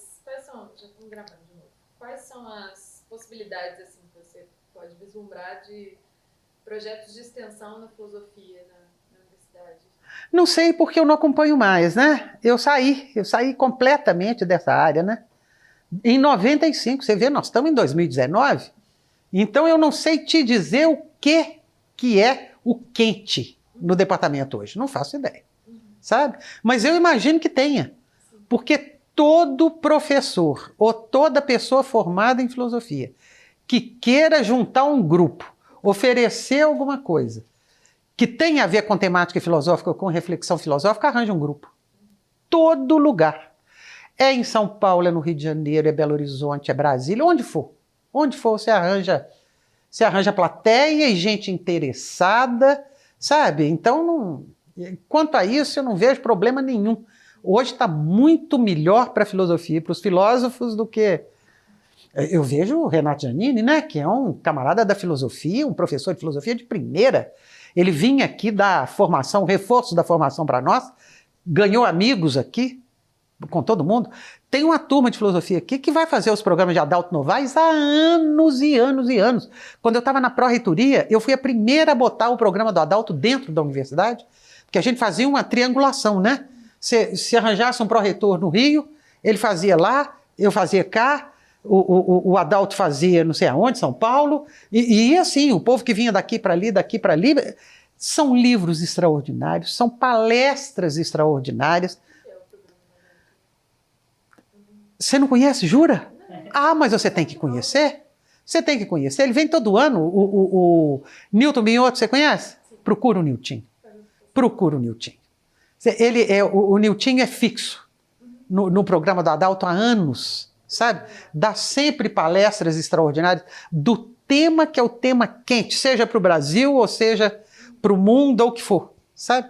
são, já estamos gravando de novo, quais são as possibilidades assim, que você pode vislumbrar de projetos de extensão na filosofia na universidade? Não sei porque eu não acompanho mais, né? Eu saí completamente dessa área, né? Em 95, você vê, nós estamos em 2019, então eu não sei te dizer o que é o quente no departamento hoje, não faço ideia, sabe? Mas eu imagino que tenha, porque todo professor ou toda pessoa formada em filosofia que queira juntar um grupo, oferecer alguma coisa que tenha a ver com temática filosófica ou com reflexão filosófica, arranja um grupo. Todo lugar. É em São Paulo, é no Rio de Janeiro, é Belo Horizonte, é Brasília, onde for. Onde for você arranja plateia e gente interessada, sabe? Então, quanto a isso, eu não vejo problema nenhum. Hoje está muito melhor para a filosofia, para os filósofos, do que... Eu vejo o Renato Giannini, né, que é um camarada da filosofia, um professor de filosofia de primeira. Ele vinha aqui dar formação, reforço da formação para nós, ganhou amigos aqui, com todo mundo. Tem uma turma de filosofia aqui que vai fazer os programas de Adalto Novaes há anos e anos e anos. Quando eu estava na pró-reitoria, eu fui a primeira a botar o programa do Adalto dentro da universidade, porque a gente fazia uma triangulação, né? Se arranjasse um pró-reitor no Rio, ele fazia lá, eu fazia cá, o Adalto fazia não sei aonde, São Paulo, e assim, o povo que vinha daqui para ali, são livros extraordinários, são palestras extraordinárias. Você não conhece, jura? Ah, mas você tem que conhecer. Você tem que conhecer. Ele vem todo ano. O Newton Minhoto, você conhece? Procura o Newton. Procura o Newton. O Newton é fixo no programa do Adalto há anos, sabe? Dá sempre palestras extraordinárias do tema que é o tema quente, seja para o Brasil ou seja para o mundo ou o que for, sabe?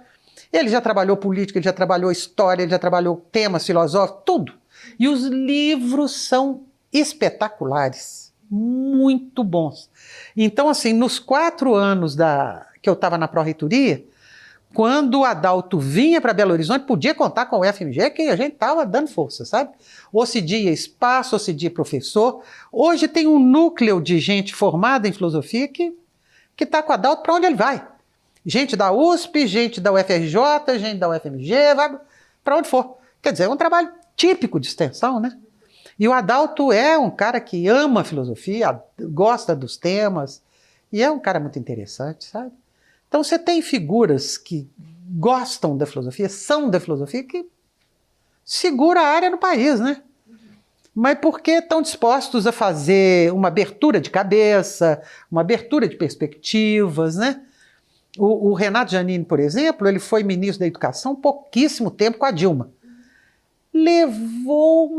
Ele já trabalhou política, ele já trabalhou história, ele já trabalhou temas filosóficos, tudo. E os livros são espetaculares, muito bons. Então, assim, nos 4 anos que eu estava na pró-reitoria, quando o Adalto vinha para Belo Horizonte, podia contar com o UFMG, que a gente estava dando força, sabe? Ou se dia espaço, ou se dia professor. Hoje tem um núcleo de gente formada em filosofia que está com o Adalto para onde ele vai. Gente da USP, gente da UFRJ, gente da UFMG, vai para onde for. Quer dizer, é um trabalho típico de extensão, né? E o Adalto é um cara que ama a filosofia, gosta dos temas, e é um cara muito interessante, sabe? Então você tem figuras que gostam da filosofia, são da filosofia, que segura a área no país, né? Mas porque estão dispostos a fazer uma abertura de cabeça, uma abertura de perspectivas, né? O Renato Giannini, por exemplo, ele foi ministro da Educação pouquíssimo tempo com a Dilma. Levou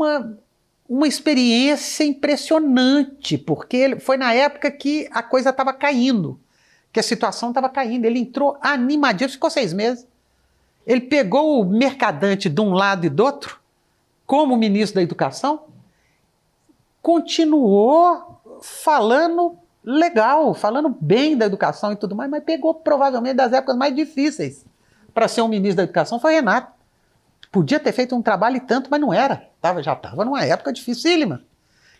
uma experiência impressionante, porque foi na época que a coisa estava caindo, que a situação estava caindo. Ele entrou animadinho, ficou 6 meses. Ele pegou o mercadante de um lado e do outro, como ministro da Educação, continuou falando legal, falando bem da educação e tudo mais, mas pegou provavelmente das épocas mais difíceis para ser um ministro da Educação, foi Renato. Podia ter feito um trabalho e tanto, mas não era. Já estava numa época dificílima.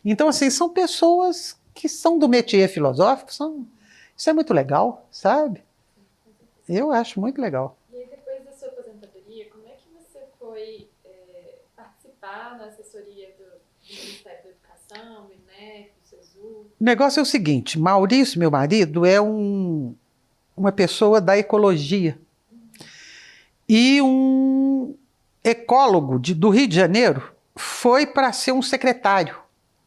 Então, assim, são pessoas que são do métier filosófico, isso é muito legal, sabe? Eu acho muito legal. E aí, depois da sua aposentadoria, como é que você foi participar na assessoria do Ministério da Educação, do INEP, do SESU? O negócio é o seguinte, Maurício, meu marido, é uma pessoa da ecologia. E um ecólogo do Rio de Janeiro foi para ser um secretário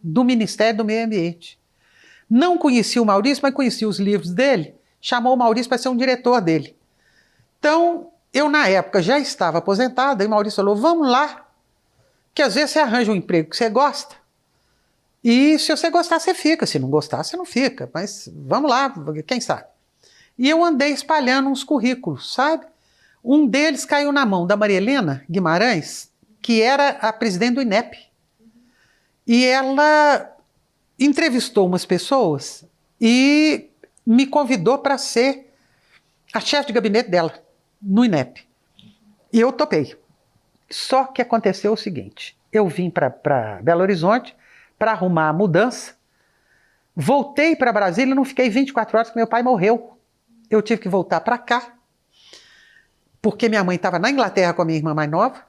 do Ministério do Meio Ambiente. Não conhecia o Maurício, mas conhecia os livros dele, chamou o Maurício para ser um diretor dele. Então, eu na época já estava aposentado, e o Maurício falou, vamos lá, que às vezes você arranja um emprego que você gosta, e se você gostar, você fica, se não gostar, você não fica, mas vamos lá, quem sabe. E eu andei espalhando uns currículos, sabe? Um deles caiu na mão da Maria Helena Guimarães, que era a presidente do INEP. E ela entrevistou umas pessoas e me convidou para ser a chefe de gabinete dela, no INEP. E eu topei. Só que aconteceu o seguinte, eu vim para Belo Horizonte para arrumar a mudança, voltei para Brasília e não fiquei 24 horas porque meu pai morreu. Eu tive que voltar para cá, porque minha mãe estava na Inglaterra com a minha irmã mais nova,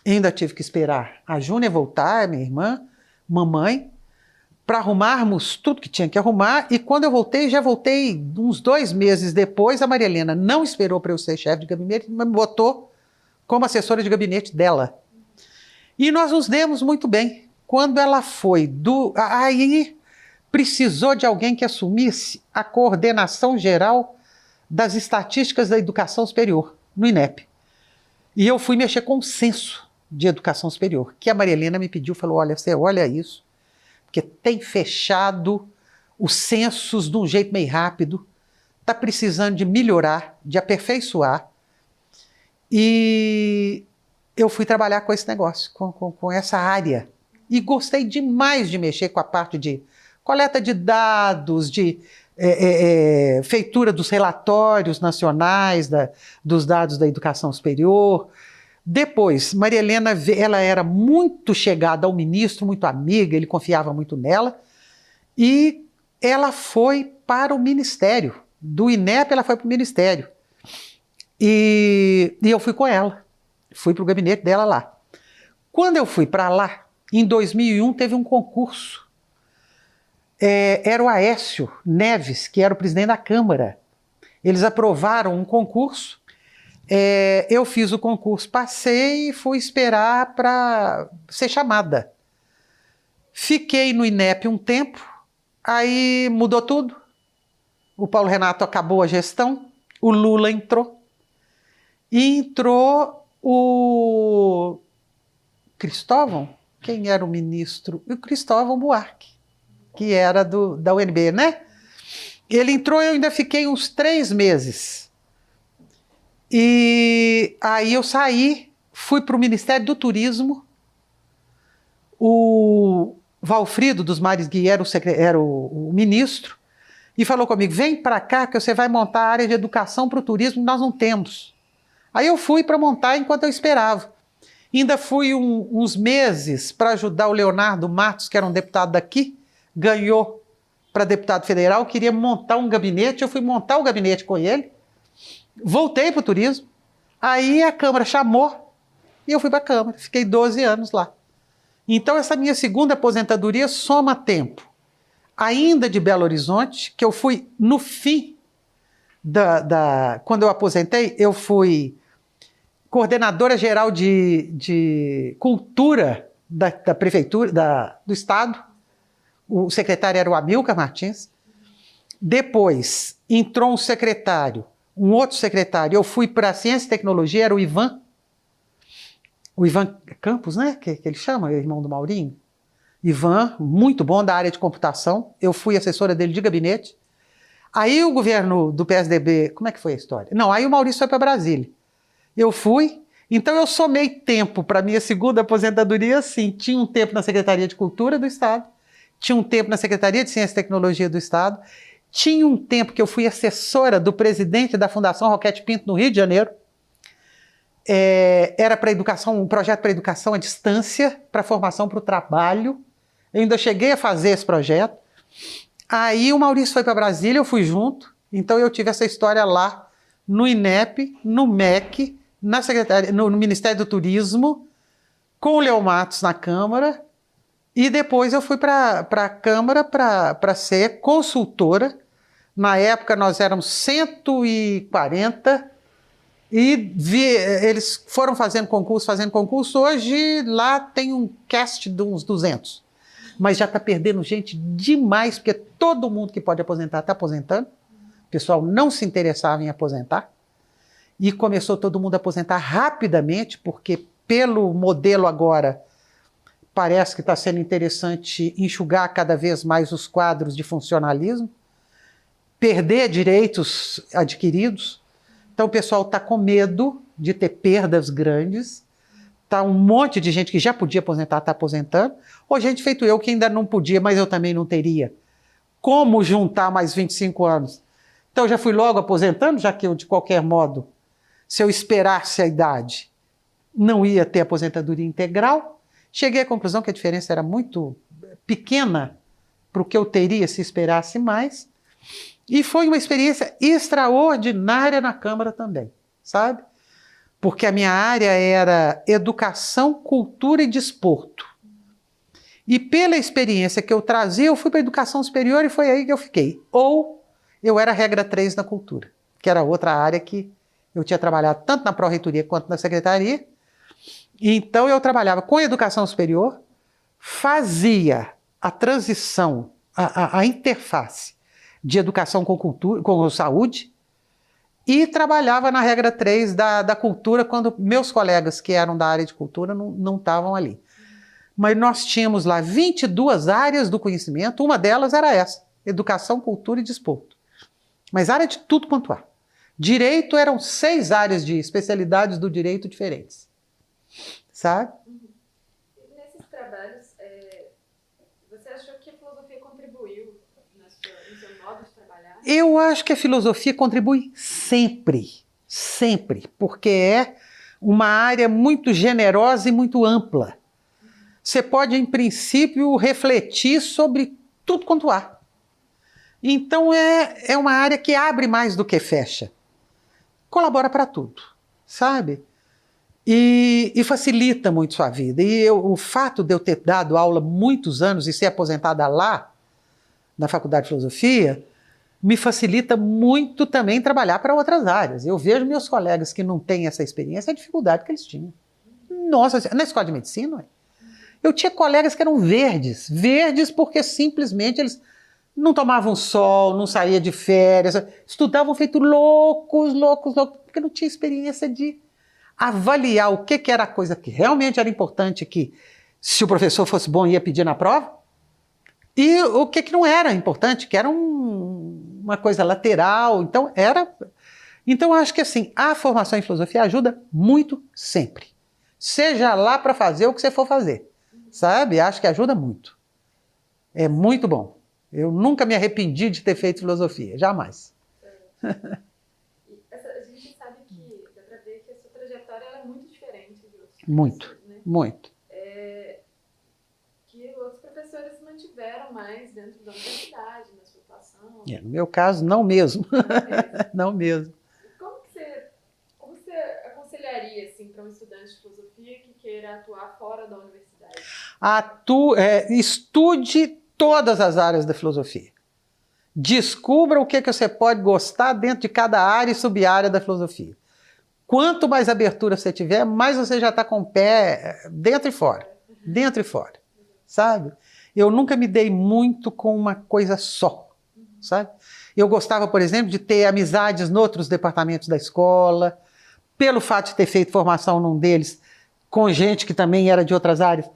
ainda tive que esperar a Júnia voltar, minha irmã, mamãe, para arrumarmos tudo que tinha que arrumar, e quando eu voltei, já voltei uns 2 meses depois, a Maria Helena não esperou para eu ser chefe de gabinete, mas me botou como assessora de gabinete dela. E nós nos demos muito bem. Quando ela foi aí precisou de alguém que assumisse a coordenação geral das estatísticas da educação superior, no INEP. E eu fui mexer com o censo de educação superior, que a Maria Helena me pediu, falou, olha, você olha isso, porque tem fechado os censos de um jeito meio rápido, está precisando de melhorar, de aperfeiçoar. E eu fui trabalhar com esse negócio, com essa área. E gostei demais de mexer com a parte de coleta de dados, de feitura dos relatórios nacionais, dos dados da educação superior. Depois, Maria Helena, ela era muito chegada ao ministro, muito amiga, ele confiava muito nela, e ela foi para o ministério. Do INEP, ela foi para o ministério. E eu fui com ela, fui para o gabinete dela lá. Quando eu fui para lá, em 2001, teve um concurso. Era o Aécio Neves, que era o presidente da Câmara. Eles aprovaram um concurso. Eu fiz o concurso, passei e fui esperar para ser chamada. Fiquei no INEP um tempo, aí mudou tudo. O Paulo Renato acabou a gestão, o Lula entrou. E entrou o Cristóvão, quem era o ministro? O Cristóvão Buarque, que era da UNB, né? Ele entrou, eu ainda fiquei uns 3 meses. E aí eu saí, fui para o Ministério do Turismo. O Valfrido dos Mares Gui era o ministro, e falou comigo, vem para cá que você vai montar a área de educação para o turismo que nós não temos. Aí eu fui para montar enquanto eu esperava. Ainda fui uns meses para ajudar o Leonardo Matos, que era um deputado daqui, ganhou para deputado federal, queria montar um gabinete, eu fui montar o gabinete com ele, voltei para o turismo, aí a Câmara chamou e eu fui para a Câmara, fiquei 12 anos lá. Então essa minha segunda aposentadoria soma tempo, ainda de Belo Horizonte, que eu fui no fim, quando eu aposentei, eu fui coordenadora geral de cultura da prefeitura, do estado, o secretário era o Amilcar Martins. Depois entrou um outro secretário, eu fui para a Ciência e Tecnologia, era o Ivan Campos, né, que ele chama, irmão do Maurinho. Ivan, muito bom da área de computação, eu fui assessora dele de gabinete. Aí o governo do PSDB, como é que foi a história? Não, aí o Maurício foi para Brasília. Eu fui, então eu somei tempo para a minha segunda aposentadoria, assim, tinha um tempo na Secretaria de Cultura do Estado, tinha um tempo na Secretaria de Ciência e Tecnologia do Estado, tinha um tempo que eu fui assessora do presidente da Fundação Roquete Pinto no Rio de Janeiro, era para educação, um projeto para educação à distância, para formação para o trabalho, eu ainda cheguei a fazer esse projeto. Aí o Maurício foi para Brasília, eu fui junto, então eu tive essa história lá, no INEP, no MEC, no Ministério do Turismo, com o Leo Matos na Câmara, e depois eu fui para a Câmara para ser consultora. Na época nós éramos 140, e eles foram fazendo concurso. Hoje lá tem um cast de uns 200, mas já está perdendo gente demais, porque todo mundo que pode aposentar está aposentando. O pessoal não se interessava em aposentar, e começou todo mundo a aposentar rapidamente, porque pelo modelo agora, parece que está sendo interessante enxugar cada vez mais os quadros de funcionalismo, perder direitos adquiridos. Então o pessoal está com medo de ter perdas grandes. Tá um monte de gente que já podia aposentar, está aposentando, ou gente feito eu que ainda não podia, mas eu também não teria como juntar mais 25 anos. Então eu já fui logo aposentando, já que eu, de qualquer modo, se eu esperasse a idade, não ia ter aposentadoria integral. Cheguei à conclusão que a diferença era muito pequena para o que eu teria se esperasse mais. E foi uma experiência extraordinária na Câmara também, sabe? Porque a minha área era educação, cultura e desporto. E pela experiência que eu trazia, eu fui para a educação superior e foi aí que eu fiquei. Ou eu era regra 3 na cultura, que era outra área que eu tinha trabalhado tanto na pró-reitoria quanto na secretaria. Então eu trabalhava com educação superior, fazia a transição, a interface de educação com cultura, com saúde, e trabalhava na regra 3 da cultura, quando meus colegas que eram da área de cultura não estavam ali. Mas nós tínhamos lá 22 áreas do conhecimento, uma delas era essa, educação, cultura e desporto. Mas área de tudo quanto há. Direito eram 6 áreas de especialidades do direito diferentes. Sabe? E nesses trabalhos, você achou que a filosofia contribuiu no seu modo de trabalhar? Eu acho que a filosofia contribui sempre, sempre, porque é uma área muito generosa e muito ampla. Você pode, em princípio, refletir sobre tudo quanto há. Então é uma área que abre mais do que fecha. Colabora para tudo, sabe? E facilita muito sua vida. E o fato de eu ter dado aula muitos anos e ser aposentada lá, na Faculdade de Filosofia, me facilita muito também trabalhar para outras áreas. Eu vejo meus colegas que não têm essa experiência, a dificuldade que eles tinham. Nossa, na escola de medicina, eu tinha colegas que eram verdes porque simplesmente eles não tomavam sol, não saíam de férias, estudavam feito loucos, porque não tinha experiência de avaliar o que era a coisa que realmente era importante, que se o professor fosse bom ia pedir na prova, e o que não era importante, que era um uma coisa lateral. Então, eu acho que assim, a formação em filosofia ajuda muito sempre. Seja lá para fazer o que você for fazer, sabe? Acho que ajuda muito. É muito bom. Eu nunca me arrependi de ter feito filosofia, jamais. A gente sabe que, dá para ver que a sua trajetória ela é muito diferente de outros Muito, professores, né? muito. Que outros professores se mantiveram mais dentro da universidade, na sua atuação. No meu caso, não mesmo. Não mesmo. Como você aconselharia assim, para um estudante de filosofia que queira atuar fora da universidade? Estude todas as áreas da filosofia. Descubra o que você pode gostar dentro de cada área e sub-área da filosofia. Quanto mais abertura você tiver, mais você já está com o pé dentro e fora. Dentro e fora. Sabe? Eu nunca me dei muito com uma coisa só. Sabe? Eu gostava, por exemplo, de ter amizades em outros departamentos da escola, pelo fato de ter feito formação num deles com gente que também era de outras áreas.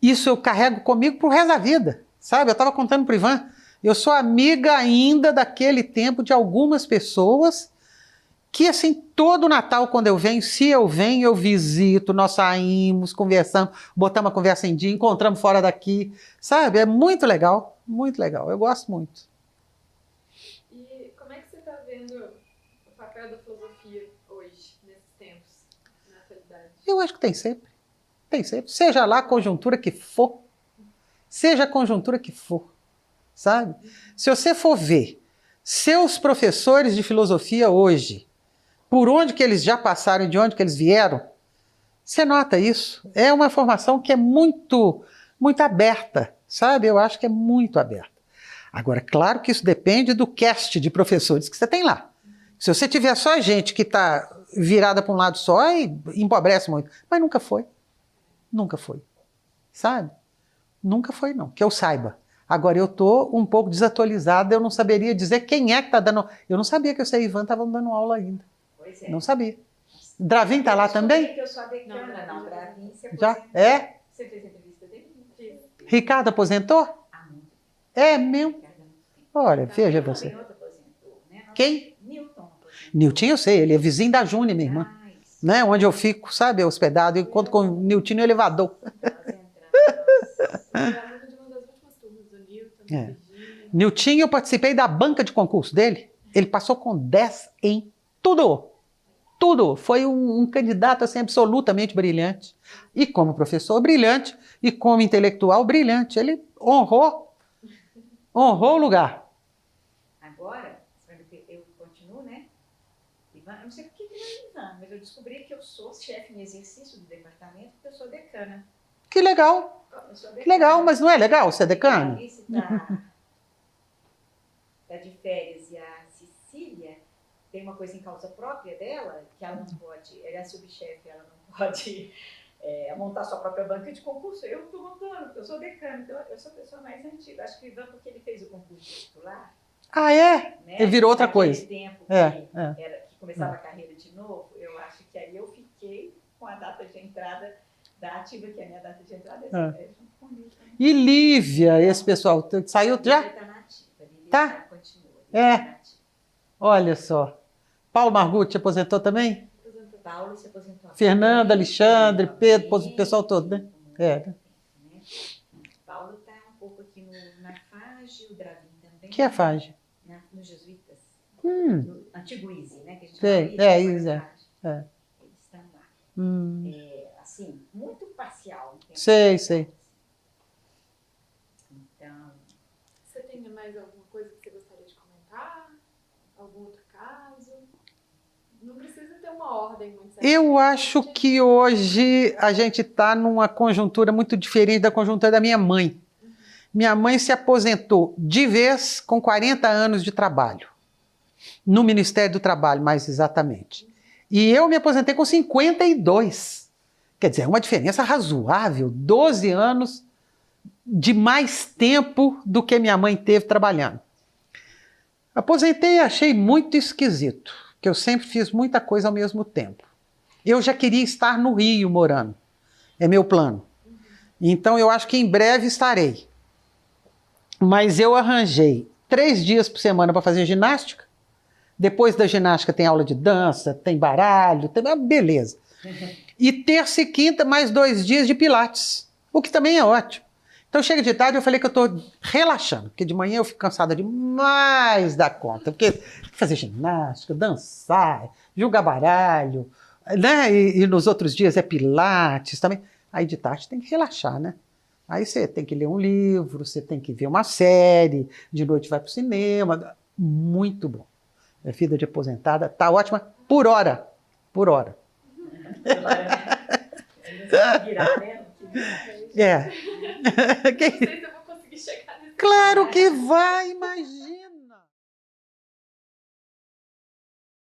Isso eu carrego comigo pro resto da vida, sabe? Eu estava contando para o Ivan, eu sou amiga ainda daquele tempo de algumas pessoas que, assim, todo Natal, quando eu venho, se eu venho, eu visito, nós saímos, conversamos, botamos a conversa em dia, encontramos fora daqui, sabe? É muito legal, eu gosto muito. E como é que você está vendo o papel da filosofia hoje, nesses tempos, na atualidade? Eu acho que tem sempre. Tem sempre. Seja lá a conjuntura que for. Seja a conjuntura que for. Sabe? Se você for ver seus professores de filosofia hoje, por onde que eles já passaram e de onde que eles vieram, você nota isso. É uma formação que é muito, muito aberta. Sabe? Eu acho que é muito aberta. Agora, claro que isso depende do cast de professores que você tem lá. Se você tiver só gente que está virada para um lado só, aí empobrece muito. Mas nunca foi. Nunca foi. Sabe? Nunca foi, não. Que eu saiba. Agora, eu estou um pouco desatualizada, eu não saberia dizer quem é que está dando... Eu não sabia que o seu Ivan estava dando aula ainda. Pois é. Não sabia. Dravin está lá também? Eu sou a decana, não. Dravin se aposentou. Já? É? Você fez entrevista dele? Ricardo aposentou? É mesmo? Olha, veja você. Quem? Nilton, eu sei, ele é vizinho da Júnia, minha irmã. Né? Onde eu fico, sabe, hospedado. Eu encontro com o Nilton no elevador. Nilton, eu participei da banca de concurso dele. Ele passou com 10 em tudo. Tudo. Foi um candidato assim, absolutamente brilhante. E como professor, brilhante. E como intelectual, brilhante. Ele honrou o lugar. Agora, eu continuo, né? Ivan, eu não sei por que eu Ivan, mas eu descobri que eu sou chefe em exercício do departamento porque eu sou decana. Que legal. Que legal, mas não é legal ser decana? A Alice tá de férias e a Cecília tem uma coisa em causa própria dela, que ela não pode, ela é subchefe, ela não pode montar sua própria banca de concurso. Eu estou montando, porque eu sou decana, então eu sou a pessoa mais antiga. Acho que o Ivan, porque ele fez o concurso titular. Ah, é? Né? Ele virou outra coisa. Tempo que começava a carreira de novo, eu acho que aí eu fiquei com a data de entrada da ativa, que é a minha data de entrada, junto com o Milton. E Lívia, esse pessoal, saiu já? Lívia está na ativa, Lívia tá? Continua. É. Olha só. Paulo Margutti aposentou também? Paulo se aposentou. Fernanda, Alexandre, Pedro, o pessoal todo, né? Paulo está um pouco aqui na FAGE, o Dravin também. Que é a FAGE? Nos Jesuítas. No antigo ISE, né? Que a gente ISE. Eles estão lá. Assim, muito parcial. Sei. Então... Você tem mais alguma coisa que você gostaria de comentar? Algum outro caso? Não precisa ter uma ordem muito certa. Eu acho que hoje a gente está numa conjuntura muito diferente da conjuntura da minha mãe. Minha mãe se aposentou de vez com 40 anos de trabalho. No Ministério do Trabalho, mais exatamente. E eu me aposentei com 52. Quer dizer, é uma diferença razoável. 12 anos de mais tempo do que minha mãe teve trabalhando. Aposentei e achei muito esquisito, porque eu sempre fiz muita coisa ao mesmo tempo. Eu já queria estar no Rio morando. É meu plano. Então eu acho que em breve estarei. Mas eu arranjei 3 dias por semana para fazer ginástica. Depois da ginástica tem aula de dança, tem baralho, tem beleza. E terça e quinta, mais 2 dias de pilates, o que também é ótimo. Então chega de tarde, eu falei que eu estou relaxando, porque de manhã eu fico cansada demais da conta, porque fazer ginástica, dançar, jogar baralho, né? E nos outros dias é pilates também. Aí de tarde tem que relaxar, né? Aí você tem que ler um livro, você tem que ver uma série, de noite vai para o cinema. Muito bom. A vida de aposentada tá ótima por hora. Por hora. Virar, né? É. Não sei se eu vou conseguir chegar nesse Claro que vai, imagina.